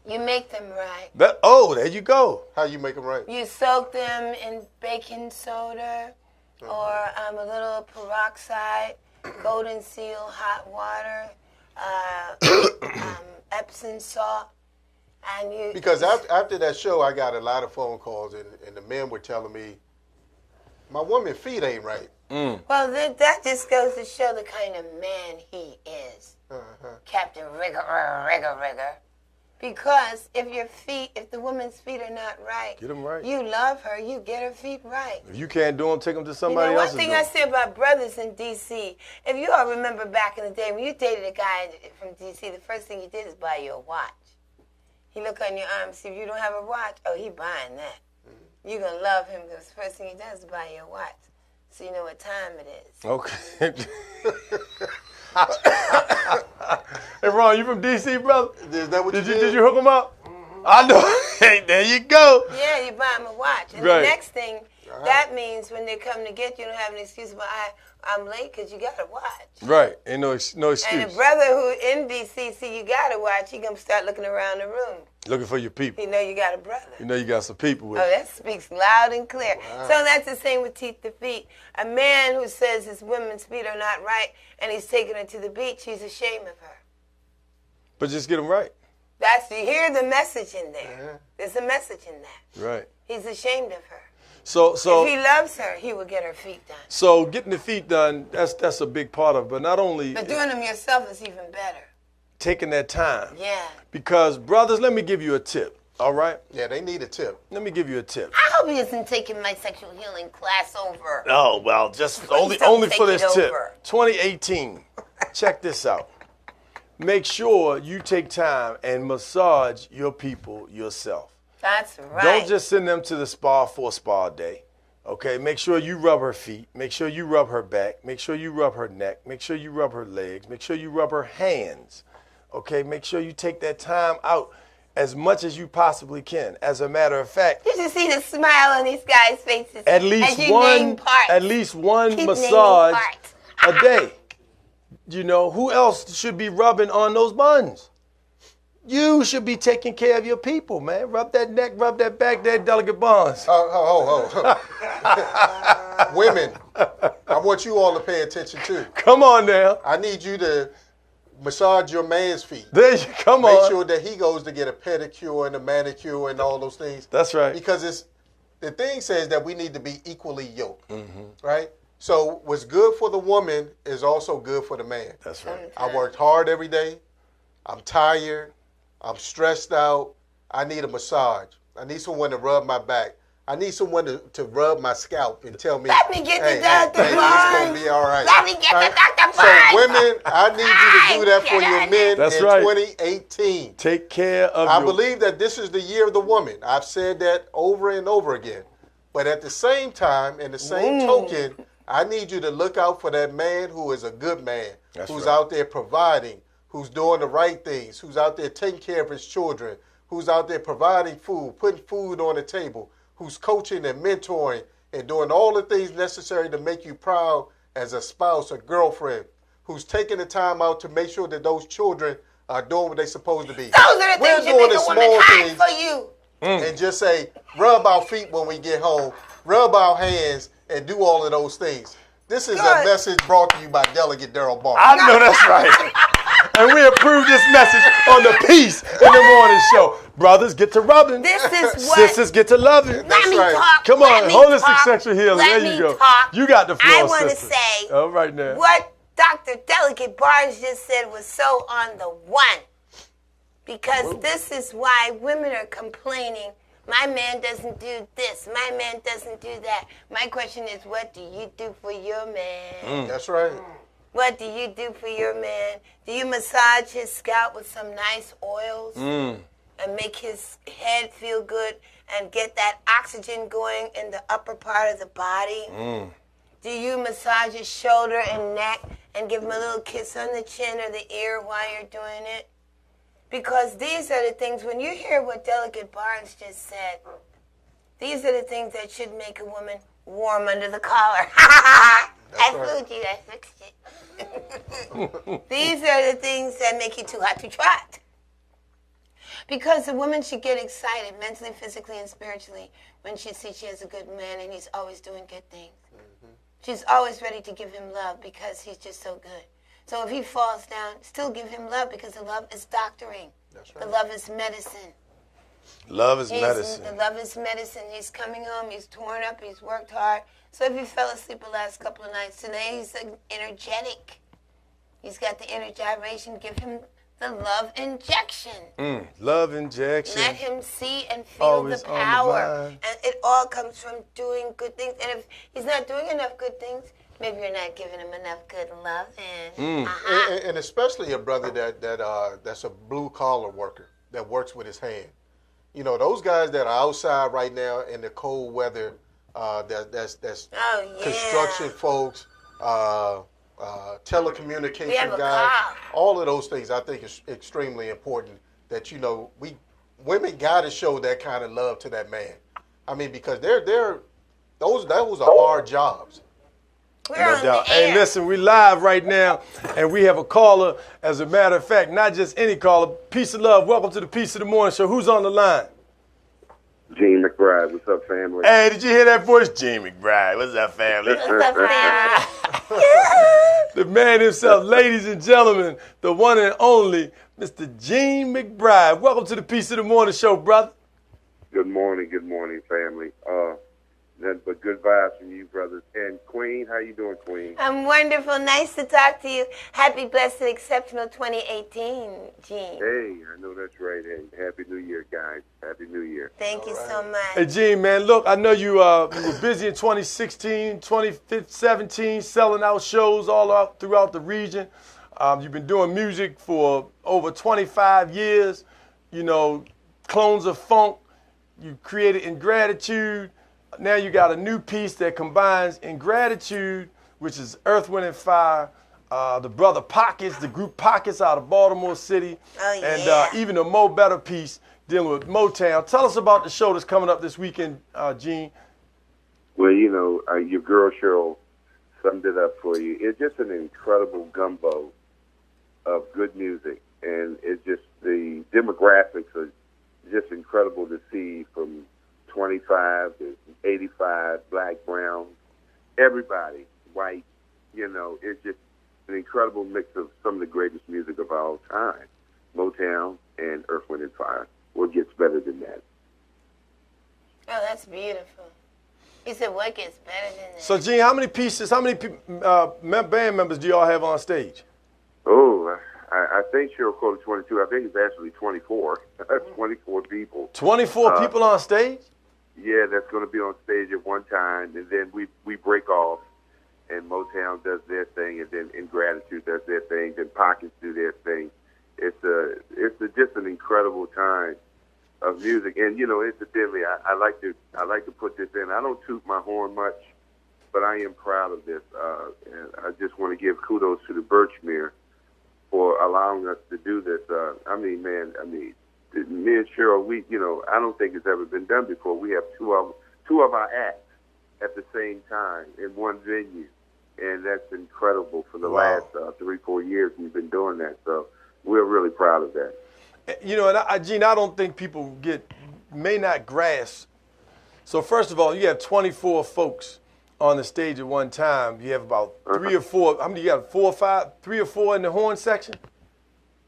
S8: You make them right.
S3: There you go.
S5: How you make them right?
S8: You soak them in baking soda or a little peroxide, golden seal, hot water, Epsom salt, and you.
S5: Because after that show, I got a lot of phone calls, and the men were telling me, my woman's feet ain't right.
S8: Well, that just goes to show the kind of man he is, Captain Rigger. Because if the woman's feet are not right,
S3: Get 'em right.
S8: you love her, you get her feet right.
S3: If you can't do them, take them to somebody
S8: One
S3: else.
S8: thing I say about brothers in D.C., if you all remember back in the day when you dated a guy from D.C., the first thing he did is buy you a watch. He look on your arm, see if you don't have a watch, oh, he buying that. You're going to love him because the first thing he does is buy you a watch. So you know what time it is.
S3: Okay. Hey, Ron, you from D.C., brother?
S5: Is that what you
S3: Did you hook him up? I know. Hey, there you go.
S8: Yeah, you buy him a watch. And
S3: Right.
S8: the next thing, that means when they come to get you, you don't have an excuse, but I'm late because you got a watch.
S3: Right. Ain't no
S8: And
S3: excuse.
S8: a brother who in D.C. see you got a watch, he going to start looking around the room.
S3: Looking for your people.
S8: You know you got a brother.
S3: You know you got some people with
S8: Oh,
S3: you.
S8: that speaks loud and clear. So that's the same with teeth to feet. A man who says his women's feet are not right and he's taking her to the beach, he's ashamed of her.
S3: But just get them right.
S8: You hear the message in there. There's a message in that.
S3: Right.
S8: He's ashamed of her.
S3: So
S8: If he loves her, he will get her feet done.
S3: So getting the feet done, that's a big part of it. But not only
S8: But doing them yourself is even better.
S3: taking that time.
S8: Yeah.
S3: Because, brothers, let me give you a tip, all right?
S5: Yeah, they need a tip.
S3: Let me give you a tip.
S8: I hope he isn't taking my sexual healing class over.
S3: Oh, well, just
S8: Please
S3: only
S8: don't
S3: for
S8: take
S3: this
S8: it
S3: tip.
S8: over.
S3: 2018. Check this out. make sure you take time and massage your people yourself.
S8: That's right.
S3: Don't just send them to the spa for a spa day. Okay, make sure you rub her feet. Make sure you rub her back. Make sure you rub her neck. Make sure you rub her legs. Make sure you rub her hands. Okay, make sure you take that time out as much as you possibly can. As a matter of fact,
S8: you should see the smile on these guys' faces.
S3: At least one
S8: Keep
S3: massage a day. You know, who else should be rubbing on those buns? You should be taking care of your people, man. Rub that neck, rub that back, that delicate buns.
S5: Women, I want you all to pay attention too.
S3: Come on now.
S5: I need you to massage your man's feet.
S3: There you come on.
S5: Make sure that he goes to get a pedicure and a manicure and all those things.
S3: That's right.
S5: Because the thing says that we need to be equally yoked, right? So what's good for the woman is also good for the man.
S3: That's right.
S5: I worked hard every day. I'm tired. I'm stressed out. I need a massage. I need someone to rub my back. I need someone to rub my scalp and tell me,
S8: let me get the Dr.
S5: Hey, it's going to be all right.
S8: Let me get the Dr.
S5: So women, I need you to do that for your men
S3: That's
S5: in
S3: right.
S5: 2018.
S3: Take care of
S5: I believe that this is the year of the woman. I've said that over and over again. But at the same time, in the same token, I need you to look out for that man who is a good man, who's out there providing, who's doing the right things, who's out there taking care of his children, who's out there providing food, putting food on the table, who's coaching and mentoring and doing all the things necessary to make you proud as a spouse, a girlfriend, who's taking the time out to make sure that those children are doing what they're supposed to be.
S8: Those are the things you make a woman hot for you.
S5: And just say, rub our feet when we get home, rub our hands, and do all of those things. This is a message brought to you by Delegate Daryl Barnes.
S3: I know that's right. And we approve this message on the Peace in the Morning Show. Brothers, get to rubbing.
S8: This is what.
S3: Sisters, get to loving.
S8: Let me talk.
S3: Come on, holistic sexual healing.
S8: Let
S3: There you
S8: me
S3: go.
S8: talk.
S3: You got the floor,
S8: I want to
S3: sister.
S8: say
S3: All right now.
S8: what Dr. Delegate Barnes just said was so on the one. Because this is why women are complaining. My man doesn't do this. My man doesn't do that. My question is, what do you do for your man?
S5: That's right.
S8: What do you do for your man? Do you massage his scalp with some nice oils and make his head feel good and get that oxygen going in the upper part of the body? Do you massage his shoulder and neck and give him a little kiss on the chin or the ear while you're doing it? Because these are the things, when you hear what Delegate Barnes just said, these are the things that should make a woman warm under the collar. I fooled you, I fixed it. These are the things that make you too hot to trot. Because a woman should get excited mentally, physically, and spiritually when she sees she has a good man and he's always doing good things. She's always ready to give him love because he's just so good. So if he falls down, still give him love because the love is doctoring. That's right. The love is medicine.
S3: Love is medicine.
S8: The love is medicine. He's coming home. He's torn up. He's worked hard. So if he fell asleep the last couple of nights, today he's energetic. He's got the energization. Give him the love injection.
S3: Love injection.
S8: Let him see and feel
S3: Always
S8: the power.
S3: on the mind.
S8: And it all comes from doing good things. And if he's not doing enough good things, maybe you're not giving him enough good loving.
S5: And especially a brother that's a blue-collar worker that works with his hand. You know, those guys that are outside right now in the cold weather, that's construction folks, telecommunication guys, all of those things I think is extremely important that, you know, women got to show that kind of love to that man. I mean, because those are hard jobs.
S3: No doubt. Hey, listen, we live right now, and we have a caller. As a matter of fact, not just any caller. Peace of love. Welcome to the Peace of the Morning Show. Who's on the line?
S9: Gene McBride. What's up, family?
S3: Hey, did you hear that voice? Gene McBride. What's up, family?
S8: What's up, family?
S3: The man himself, ladies and gentlemen, the one and only Mr. Gene McBride. Welcome to the Peace of the Morning Show, brother.
S9: Good morning, family. Nothing but good vibes from you, brothers. And Queen, how you doing, Queen?
S8: I'm wonderful. Nice to talk to you. Happy, blessed, and exceptional 2018, Gene.
S9: Hey, I know that's right. Hey, Happy New Year, guys. Happy New Year.
S8: Thank you so much.
S3: Hey, Gene, man, look, I know you were busy in 2016, 2017, selling out shows all out throughout the region. You've been doing music for over 25 years. You know, Clones of Funk. You created Ingratitude. Now you got a new piece that combines Ingratitude, which is Earth, Wind, and Fire. The brother Pockets, the group Pockets out of Baltimore City.
S8: Oh,
S3: and
S8: yeah.
S3: even a Mo Better piece dealing with Motown. Tell us about the show that's coming up this weekend, Gene.
S9: Well, you know, your girl Cheryl summed it up for you. It's just an incredible gumbo of good music, and it's just the demographics are just incredible to see, from 25 to 85, black, brown, everybody, white. You know, it's just an incredible mix of some of the greatest music of all time, Motown and Earth, Wind, and Fire. What gets better than that?
S8: Oh, that's beautiful. He said, what gets better than that?
S3: So, Gene, how many band members do y'all have on stage?
S9: Oh, I think Cheryl quoted 22. I think it's actually 24. 24 people.
S3: 24 people on stage?
S9: Yeah, that's going to be on stage at one time, and then we break off, and Motown does their thing, and then Ingratitude does their thing, then Pockets do their thing. It's just an incredible time of music, and you know, incidentally, I like to put this in. I don't toot my horn much, but I am proud of this, and I just want to give kudos to the Birchmere for allowing us to do this. Me and Cheryl, I don't think it's ever been done before. We have two of our acts at the same time in one venue, and that's incredible. For the last 3-4 years, we've been doing that, so we're really proud of that.
S3: You know, and Gene, I don't think people may not grasp. So first of all, you have 24 folks on the stage at one time. You have about 3 or 4. How many you got? 4 or 5? 3 or 4 in the horn section?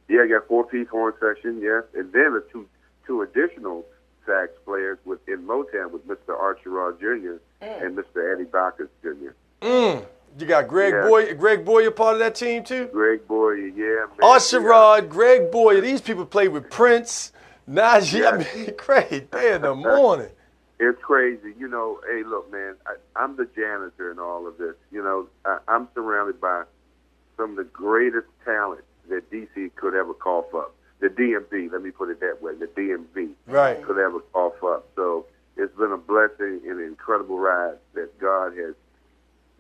S9: Yeah, I got 4-piece horn section, yes, and then two additional sax players in Motown with Mr. Archie Rod Jr. and Mr. Eddie Bacchus Jr.
S3: You got Greg Boyer. Greg Boyer part of that team too?
S9: Greg Boyer, yeah.
S3: Archie Rod, Greg Boyer. These people played with Prince, Najee.
S9: Yeah.
S3: I mean, great day in the morning.
S9: It's crazy. You know, hey, look, man, I'm the janitor in all of this. You know, I'm surrounded by some of the greatest talent that DC could ever cough up. The DMV, let me put it that way, the DMV could ever cough up. So it's been a blessing and an incredible ride that God has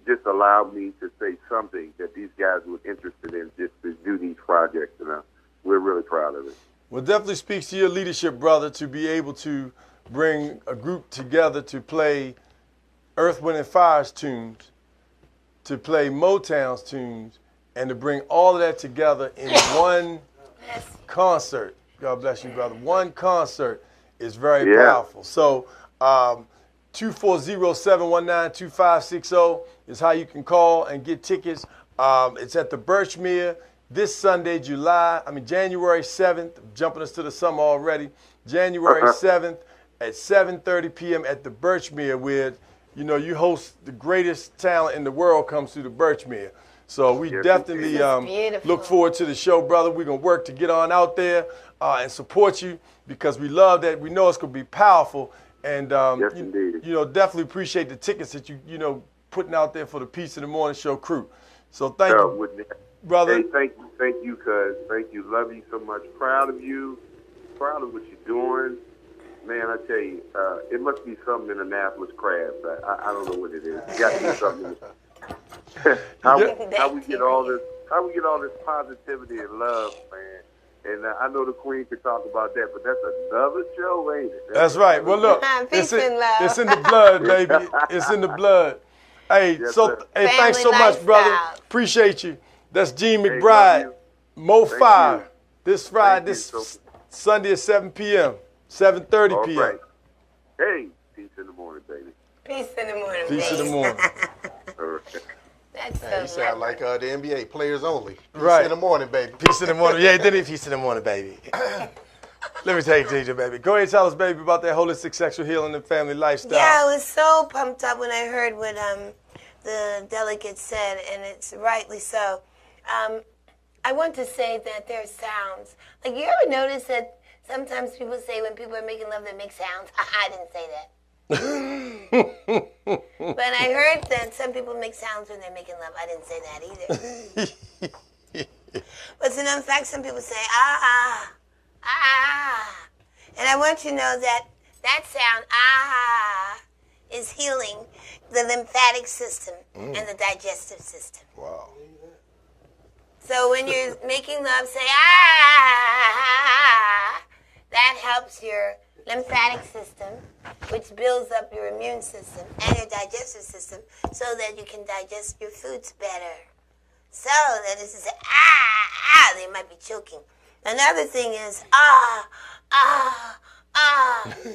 S9: just allowed me to say something that these guys were interested in, just to do these projects, and we're really proud of it.
S3: Well, definitely speaks to your leadership, brother, to be able to bring a group together to play Earth, Wind, and Fire's tunes, to play Motown's tunes, and to bring all of that together in one concert. God bless you, brother. One concert is very powerful. So 240-719-2560 is how you can call and get tickets. It's at the Birchmere this Sunday, January 7th, jumping us to the summer already. January 7th at 7:30 p.m. at the Birchmere, where, you know, you host the greatest talent in the world comes through the Birchmere. So we definitely look forward to the show, brother. We're going to work to get on out there and support you, because we love that. We know it's going to be powerful. And, you know, definitely appreciate the tickets that you know, putting out there for the Peace in the Morning Show crew. So thank you, brother.
S9: Hey, thank you, cuz. Thank you. Love you so much. Proud of you. Proud of what you're doing. Man, I tell you, it must be something in Annapolis crabs. I don't know what it is. It got to be something. How we get all this positivity and love, man. And I know the Queen could talk about that, but that's another show, ain't it?
S3: That's right. Well, look, it's in the blood, baby. It's in the blood. Hey, thanks so much, brother. Appreciate you. That's Gene McBride, Mo Fire, this Friday, this Sunday at 7 p.m., 7:30 p.m.
S9: Right. Hey, peace in the morning, baby.
S8: Peace in the morning,
S3: Peace in the morning.
S8: That's so
S5: You sound like the NBA, players only. Peace in the morning, baby.
S3: Peace in the morning. Yeah, then peace in the morning, baby. Let me take it to you, baby. Go ahead and tell us, baby, about that holistic sexual healing and family lifestyle.
S8: Yeah, I was so pumped up when I heard what the delegate said, and it's rightly so. I want to say that there are sounds. Like, you ever notice that sometimes people say when people are making love, they make sounds? I didn't say that. But I heard that some people make sounds when they're making love. I didn't say that either. But so in fact, some people say, ah, ah. And I want you to know that that sound, ah, is healing the lymphatic system and the digestive system.
S3: Wow.
S8: So when you're making love, say, ah, that helps your lymphatic system, which builds up your immune system and your digestive system so that you can digest your foods better. So that this is they might be choking. Another thing is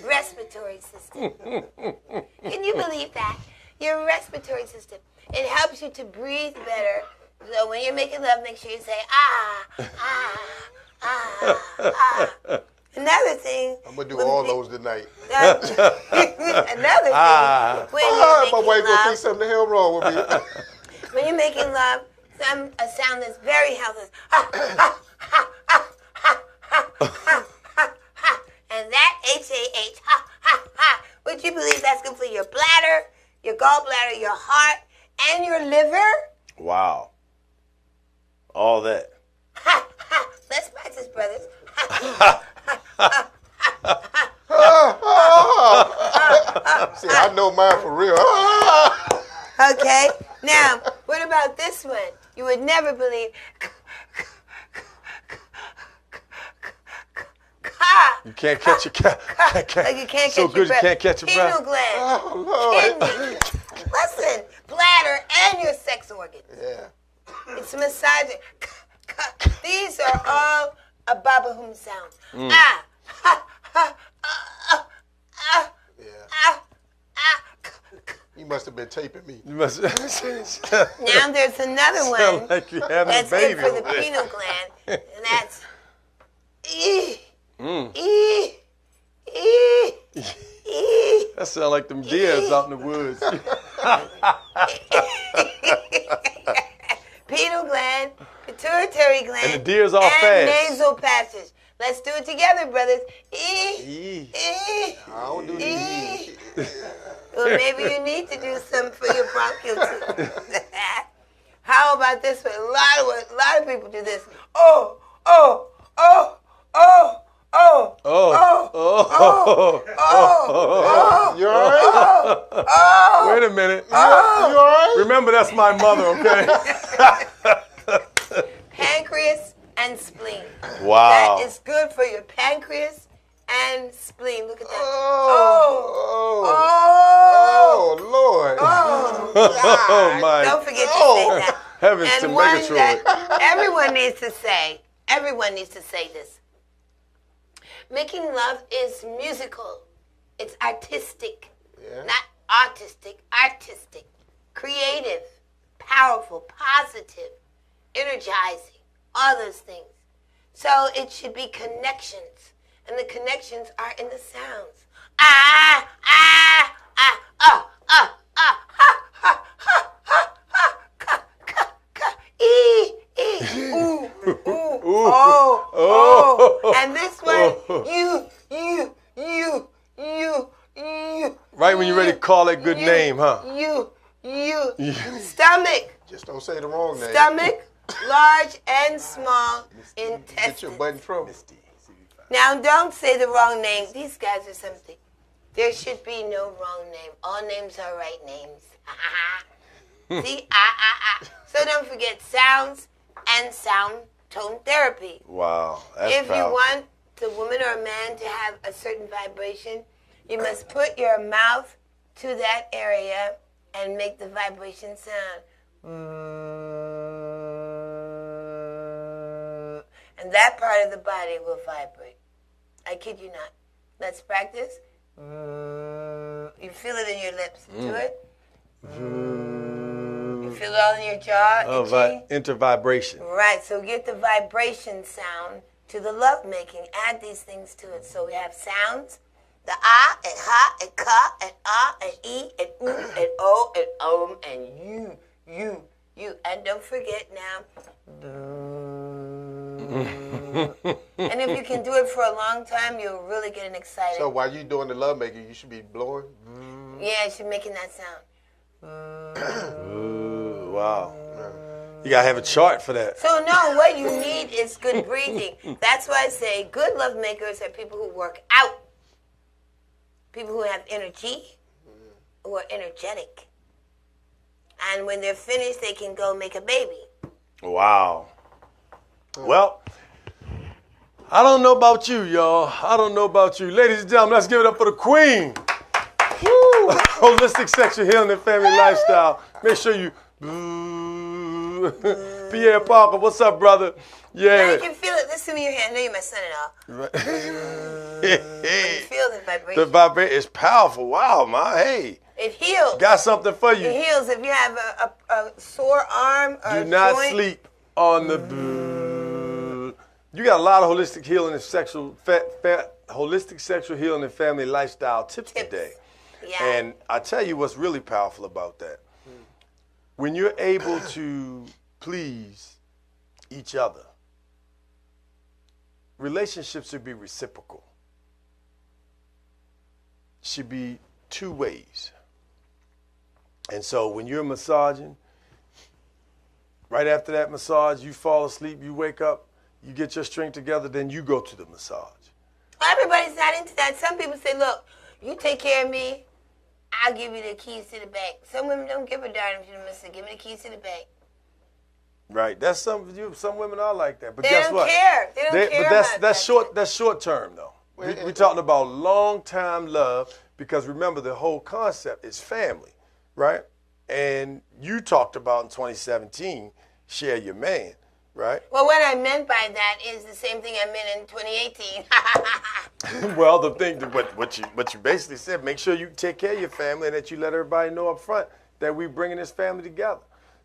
S8: respiratory system. Can you believe that? Your respiratory system. It helps you to breathe better. So when you're making love, make sure you say Another thing.
S5: I'm gonna do all those tonight.
S8: Another thing. When you're
S5: My
S8: making
S5: wife gonna
S8: love,
S5: think something the hell wrong with me.
S8: when you're making love, a sound that's very healthy. And that H-A-H, would you believe that's good for your bladder, your gallbladder, your heart, and your liver?
S3: Wow. All that.
S8: Let's practice, brothers.
S5: See, I know mine for real.
S8: Okay, now, what about this one? You would never believe.
S3: You can't catch your cat.
S8: Like you can't
S3: So
S8: catch
S3: good
S8: your breath.
S3: you can't catch your breath.
S8: Pineal gland.
S5: Oh, Lord.
S8: Kidney. Listen, bladder and your sex organs.
S5: Yeah.
S8: It's massaging. These are all a babahum sounds.
S5: You must have been taping me.
S3: You must.
S8: Now there's another one
S3: Sound like you're having
S8: that's
S3: a baby
S8: good for the
S3: over there.
S8: pineal gland, and that's
S3: That sound like them deers out in the woods.
S8: pineal gland, pituitary gland,
S3: And the deer's all
S8: and
S3: fast.
S8: nasal passage. Let's do it together, brothers.
S3: Eee.
S5: I don't do these.
S8: Well, maybe you need to do something for your bronchial too. How about this one? A lot of people do this. Oh.
S5: You all right?
S3: Wait a minute.
S5: You all right?
S3: Remember, that's my mother, okay?
S8: Pancreas and spleen.
S3: Wow.
S8: That is good for your pancreas and spleen. Look at that.
S5: Oh, Lord.
S3: Oh, my.
S8: Don't forget to say that.
S3: Heavens to
S8: And one
S3: Megatron.
S8: that everyone needs to say this. Making love is musical. It's artistic.
S5: Yeah.
S8: Not autistic, artistic. Creative, powerful, positive, energizing, all those things. So it should be connections. And the connections are in the sounds. And this one, you.
S3: Right when you're ready to call that good name, huh?
S8: You. Stomach.
S5: Just don't say the wrong name.
S8: Stomach, large and small
S5: Get your
S8: intestines.
S5: butt in trouble.
S8: Now, don't say the wrong name. These guys are something. There should be no wrong name. All names are right names. See? So don't forget sounds and sound tone therapy.
S3: Wow. That's
S8: If you
S3: powerful.
S8: want the woman or man to have a certain vibration, you must put your mouth to that area and make the vibration sound. And that part of the body will vibrate. I kid you not. Let's practice. You feel it in your lips. Do it. You feel it all in your jaw. itchy?
S3: Intervibration.
S8: Right, so get the vibration sound to the love making. Add these things to it. So we have sounds, the ah and ha and ka and ah and e and and o and you. And don't forget now. And if you can do it for a long time, you'll really get excited.
S5: So while you're doing the love making, you should be blowing.
S8: Yeah, she's making that sound.
S3: Ooh, wow. You got to have a chart for that.
S8: So, no, what you need is good breathing. That's why I say good love makers are people who work out. People who have energy, who are energetic. And when they're finished, they can go make a baby.
S3: Wow. Well, I don't know about you, y'all. I don't know about you. Ladies and gentlemen, let's give it up for the queen. Woo! Holistic Sexual Healing and Family Lifestyle. Make sure you... Pierre Parker, what's up, brother? Yeah.
S8: Now you can feel it. Listen to me in your hand. I know you're my son-in-law.
S3: Right.
S8: You feel the vibration.
S3: The vibration is powerful. Wow, man. Hey.
S8: It heals.
S3: Got something for you.
S8: It heals if you have a sore arm or
S3: Do not
S8: joint.
S3: sleep on the... You got a lot of holistic healing and holistic sexual healing and family lifestyle tips today.
S8: Yeah.
S3: And I tell you what's really powerful about that. When you're able to please each other, relationships should be reciprocal. Should be two ways. And so when you're massaging, right after that massage, you fall asleep, you wake up, you get your strength together, then you go to the massage.
S8: Everybody's not into that. Some people say, look, you take care of me, I'll give you the keys to the bank. Some women don't give a darn if you're the mister. Give me the keys to the bank.
S3: Right. That's some women are like that. But
S8: They
S3: guess
S8: don't
S3: what?
S8: care. They don't care about
S3: That's short term though. We're talking about long time love because remember the whole concept is family, right? And you talked about in 2017, share your man, right?
S8: Well, what I meant by that is the same thing I meant in 2018.
S3: Well, the thing, what you basically said, make sure you take care of your family and that you let everybody know up front that we're bringing this family together.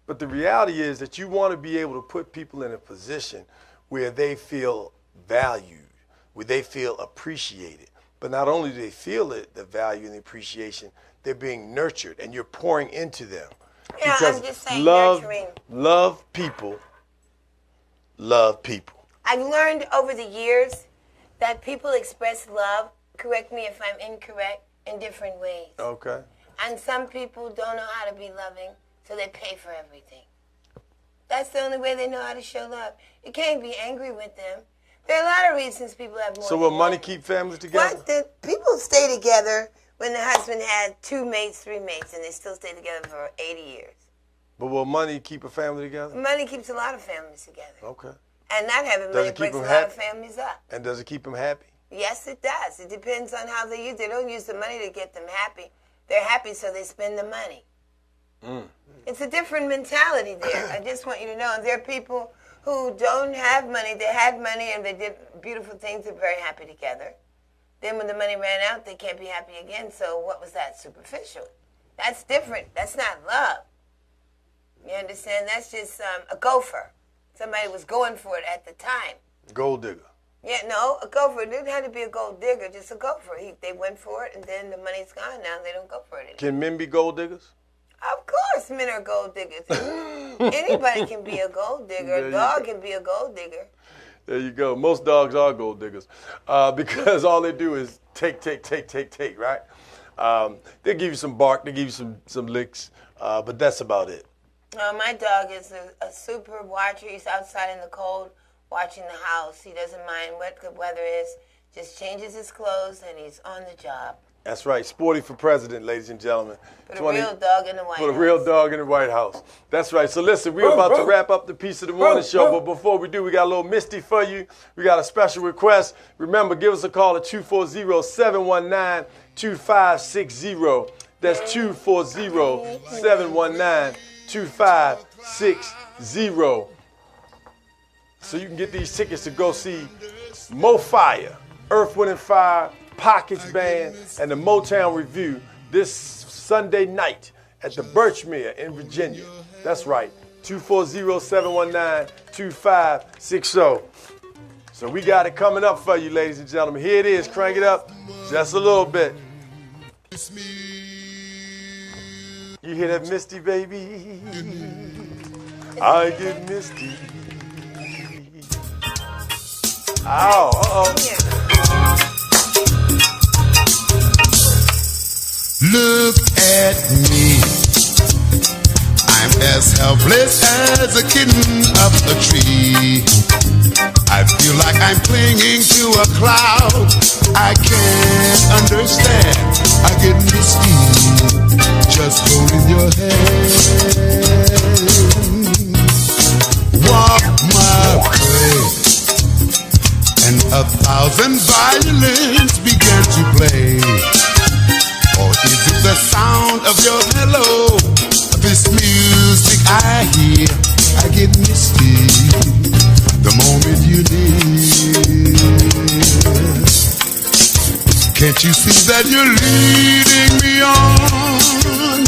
S3: But the reality is that you want to be able to put people in a position where they feel valued, where they feel appreciated. But not only do they feel it, the value and the appreciation, they're being nurtured and you're pouring into them.
S8: Yeah,
S3: Because
S8: I'm just saying nurturing.
S3: Love people.
S8: I've learned over the years that people express love, correct me if I'm incorrect, in different ways.
S3: Okay.
S8: And some people don't know how to be loving, so they pay for everything. That's the only way they know how to show love. You can't be angry with them. There are a lot of reasons people have more.
S3: So will money keep families together?
S8: What? People stay together when the husband had 2 mates, 3 mates, and they still stay together for 80 years.
S3: But will money keep a family together?
S8: Money keeps a lot of families together.
S3: Okay.
S8: And not having money breaks a lot of families up.
S3: And does it keep them happy?
S8: Yes, it does. It depends on how they use it. They don't use the money to get them happy. They're happy, so they spend the money. It's a different mentality there. I just want you to know. And there are people who don't have money. They had money and they did beautiful things. They're very happy together. Then when the money ran out, they can't be happy again. So what was that? Superficial. That's different. That's not love. You understand? That's just a gopher. Somebody was going for it at the time.
S3: Gold digger.
S8: Yeah, no, a gopher. It didn't have to be a gold digger, just a gopher. They went for it, and then the money's gone. Now they don't go for it anymore.
S3: Can men be gold diggers?
S8: Of course men are gold diggers. Anybody can be a gold digger. A dog can be a gold digger.
S3: There you go. Most dogs are gold diggers because all they do is take, right? They give you some bark, they give you some licks, but that's about it.
S8: My dog is a super watcher. He's outside in the cold watching the house. He doesn't mind what the weather is. Just changes his clothes and he's on the job.
S3: That's right. Sporty for president, ladies and gentlemen.
S8: Put a real dog in the White House.
S3: Put a real dog in the White House. That's right. So listen, we're about to wrap up the Piece of the Morning show, but before we do, we got a little Misty for you. We got a special request. Remember, give us a call at 240-719-2560. That's 240-719-2560. So you can get these tickets to go see Mo Fire, Earth, Wind & Fire, Pockets Band, and the Motown Review this Sunday night at the Birchmere in Virginia. That's right, 240-719-2560. So we got it coming up for you, ladies and gentlemen. Here it is. Crank it up just a little bit. You hear that misty, baby? I get misty. Ow, uh-oh.
S7: Look at me. I'm as helpless as a kitten up a tree. I feel like I'm clinging to a cloud. I can't understand. I get misty just holding your hand. Walk my way, and 1,000 violins began to play. Or is it the sound of your hello? This music I hear, I get misty the moment you leave. Can't you see that you're leading me on?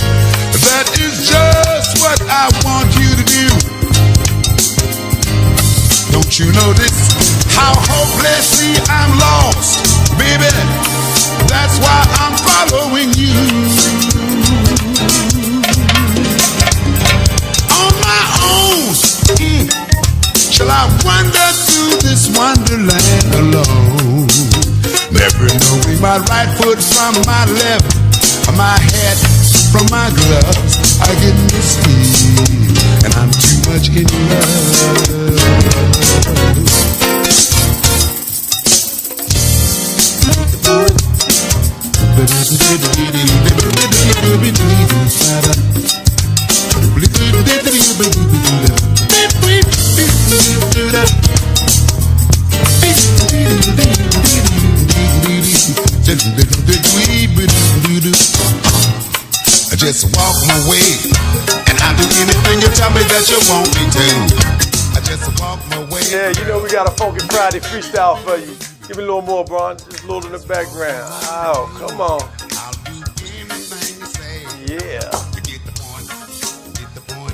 S7: That is just what I want you to do. Don't you notice how hopelessly I'm lost, baby? That's why I'm following you. On my own, shall I wander through this wonderland alone? Never knowing my right foot from my left, my hat from my gloves. I get misty, and I'm too much in love. I just walk my way, and I'll do anything you tell me that you want me to. I just walk my way.
S3: Yeah, you know we got a Funky Friday freestyle for you. Give me a little more, Bron. Just a little in the background. Oh, come on. Yeah.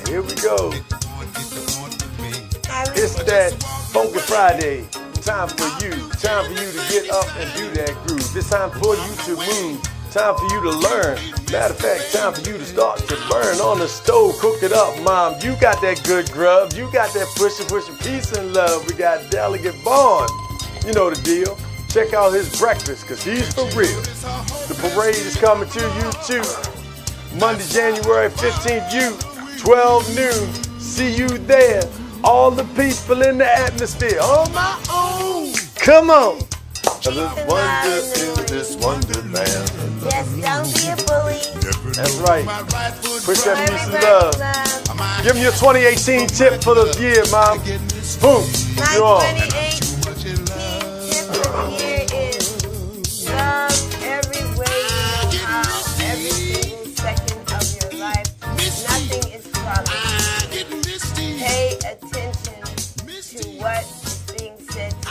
S3: Here we go. It's that Funky Friday. Time for you. Time for you to get up and do that groove. It's time for you to move. Time for you to learn. Matter of fact, time for you to start to burn on the stove. Cook it up, Mom. You got that good grub. You got that pushing peace and love. We got Delegate Bond. You know the deal. Check out his breakfast, because he's for real. The parade is coming to you too. Monday, January 15th, you, 12 noon. See you there. All the people in the atmosphere. On my own. Come on. Wonder in this wonderland.
S8: Yes, don't be a bully.
S3: That's right. Push that peace and love. Give me your 2018 tip for the year, Mom. Boom.
S8: My
S3: You're on.
S8: 2018 tip for the year is love every way you know how, every single second of your life. Nothing is promised. Pay attention to what is being said to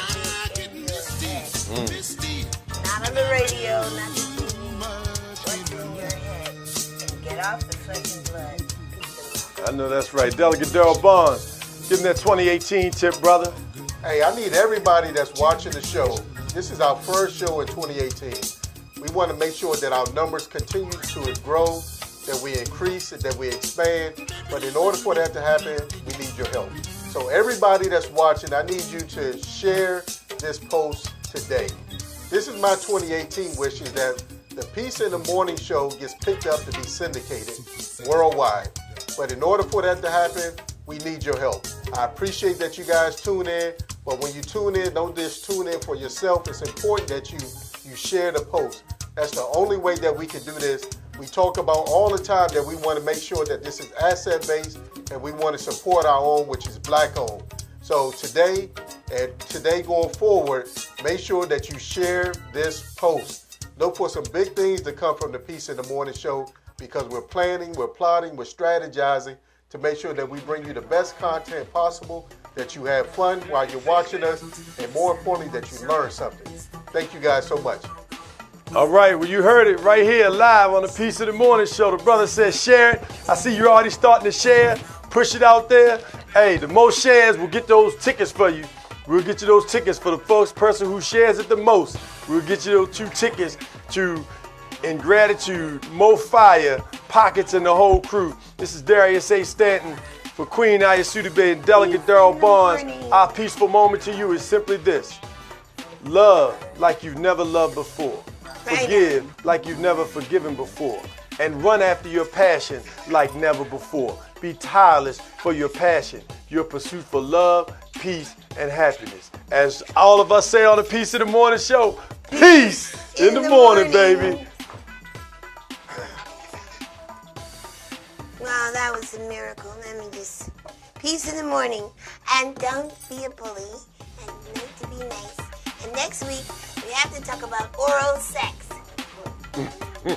S8: you in your head. Not on the radio, not the TV. What's in your head? And get off the flesh and blood. Peace and love.
S3: I know that's right. Delegate Daryl Bond. Give him that 2018 tip, brother.
S5: Hey, I need everybody that's watching the show. This is our first show in 2018. We want to make sure that our numbers continue to grow, that we increase, and that we expand. But in order for that to happen, we need your help. So everybody that's watching, I need you to share this post today. This is my 2018 wish, is that the Peace in the Morning show gets picked up to be syndicated worldwide. But in order for that to happen, we need your help. I appreciate that you guys tune in, but when you tune in, don't just tune in for yourself. It's important that you share the post. That's the only way that we can do this. We talk about all the time that we want to make sure that this is asset-based and we want to support our own, which is black-owned. So today going forward, make sure that you share this post. Look for some big things to come from the Peace in the Morning show, because we're planning, we're plotting, we're strategizing to make sure that we bring you the best content possible, that you have fun while you're watching us, and more importantly, that you learn something. Thank you guys so much.
S3: All right, well, you heard it right here live on the Peace of the Morning show. The brother says share it. I see you're already starting to share. Push it out there. Hey, the most shares will get those tickets for you. We'll get you those tickets for the first person who shares it the most. We'll get you those 2 tickets to In Gratitude, Mo Fire, Pockets, and the whole crew. This is Darius A. Stanton for Queen Ayasudebe and Delegate Daryl Barnes. Our peaceful moment to you is simply this. Love like you've never loved before. Forgive like you've never forgiven before. And run after your passion like never before. be tireless for your passion, your pursuit for love, peace, and happiness. As all of us say on the Peace in the Morning show, peace in the morning, baby.
S8: Wow, that was a miracle. Let me just... Peace in the morning. And don't be a bully. And learn to be nice. And next week, we have to talk about oral sex.
S3: You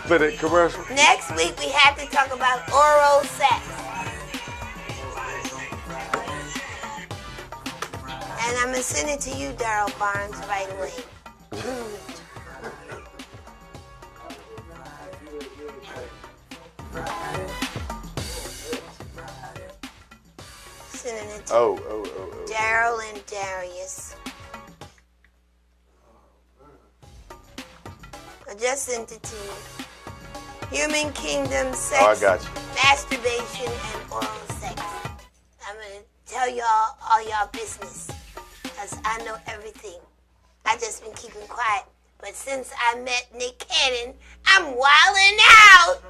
S3: play that commercial?
S8: Next week, we have to talk about oral sex. And I'm going to send it to you, Daryl Barnes, right away. Sending it to Daryl and Darius. I just sent it to you. Human kingdom, sex,
S3: I got you.
S8: masturbation, and oral sex. I'm going to tell y'all all y'all business. Because I know everything. I just been keeping quiet. But since I met Nick Cannon, I'm wilding out.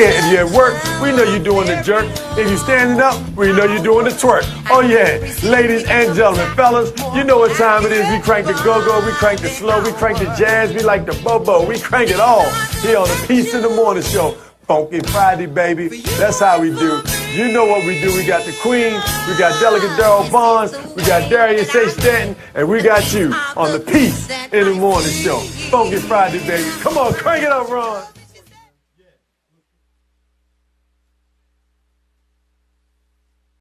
S3: If you're at work, we know you're doing the jerk. If you're standing up, we know you're doing the twerk. Oh yeah, ladies and gentlemen, fellas, you know what time it is. We crank the go-go, we crank the slow, we crank the jazz, we like the bobo, we crank it all here on the Peace in the Morning show. Funky Friday, baby. That's how we do. You know what we do. We got the Queen, we got Delegate Daryl Barnes, we got Darius Stanton, and we got you on the Peace in the Morning show. Funky Friday, baby. Come on, crank it up, Ron.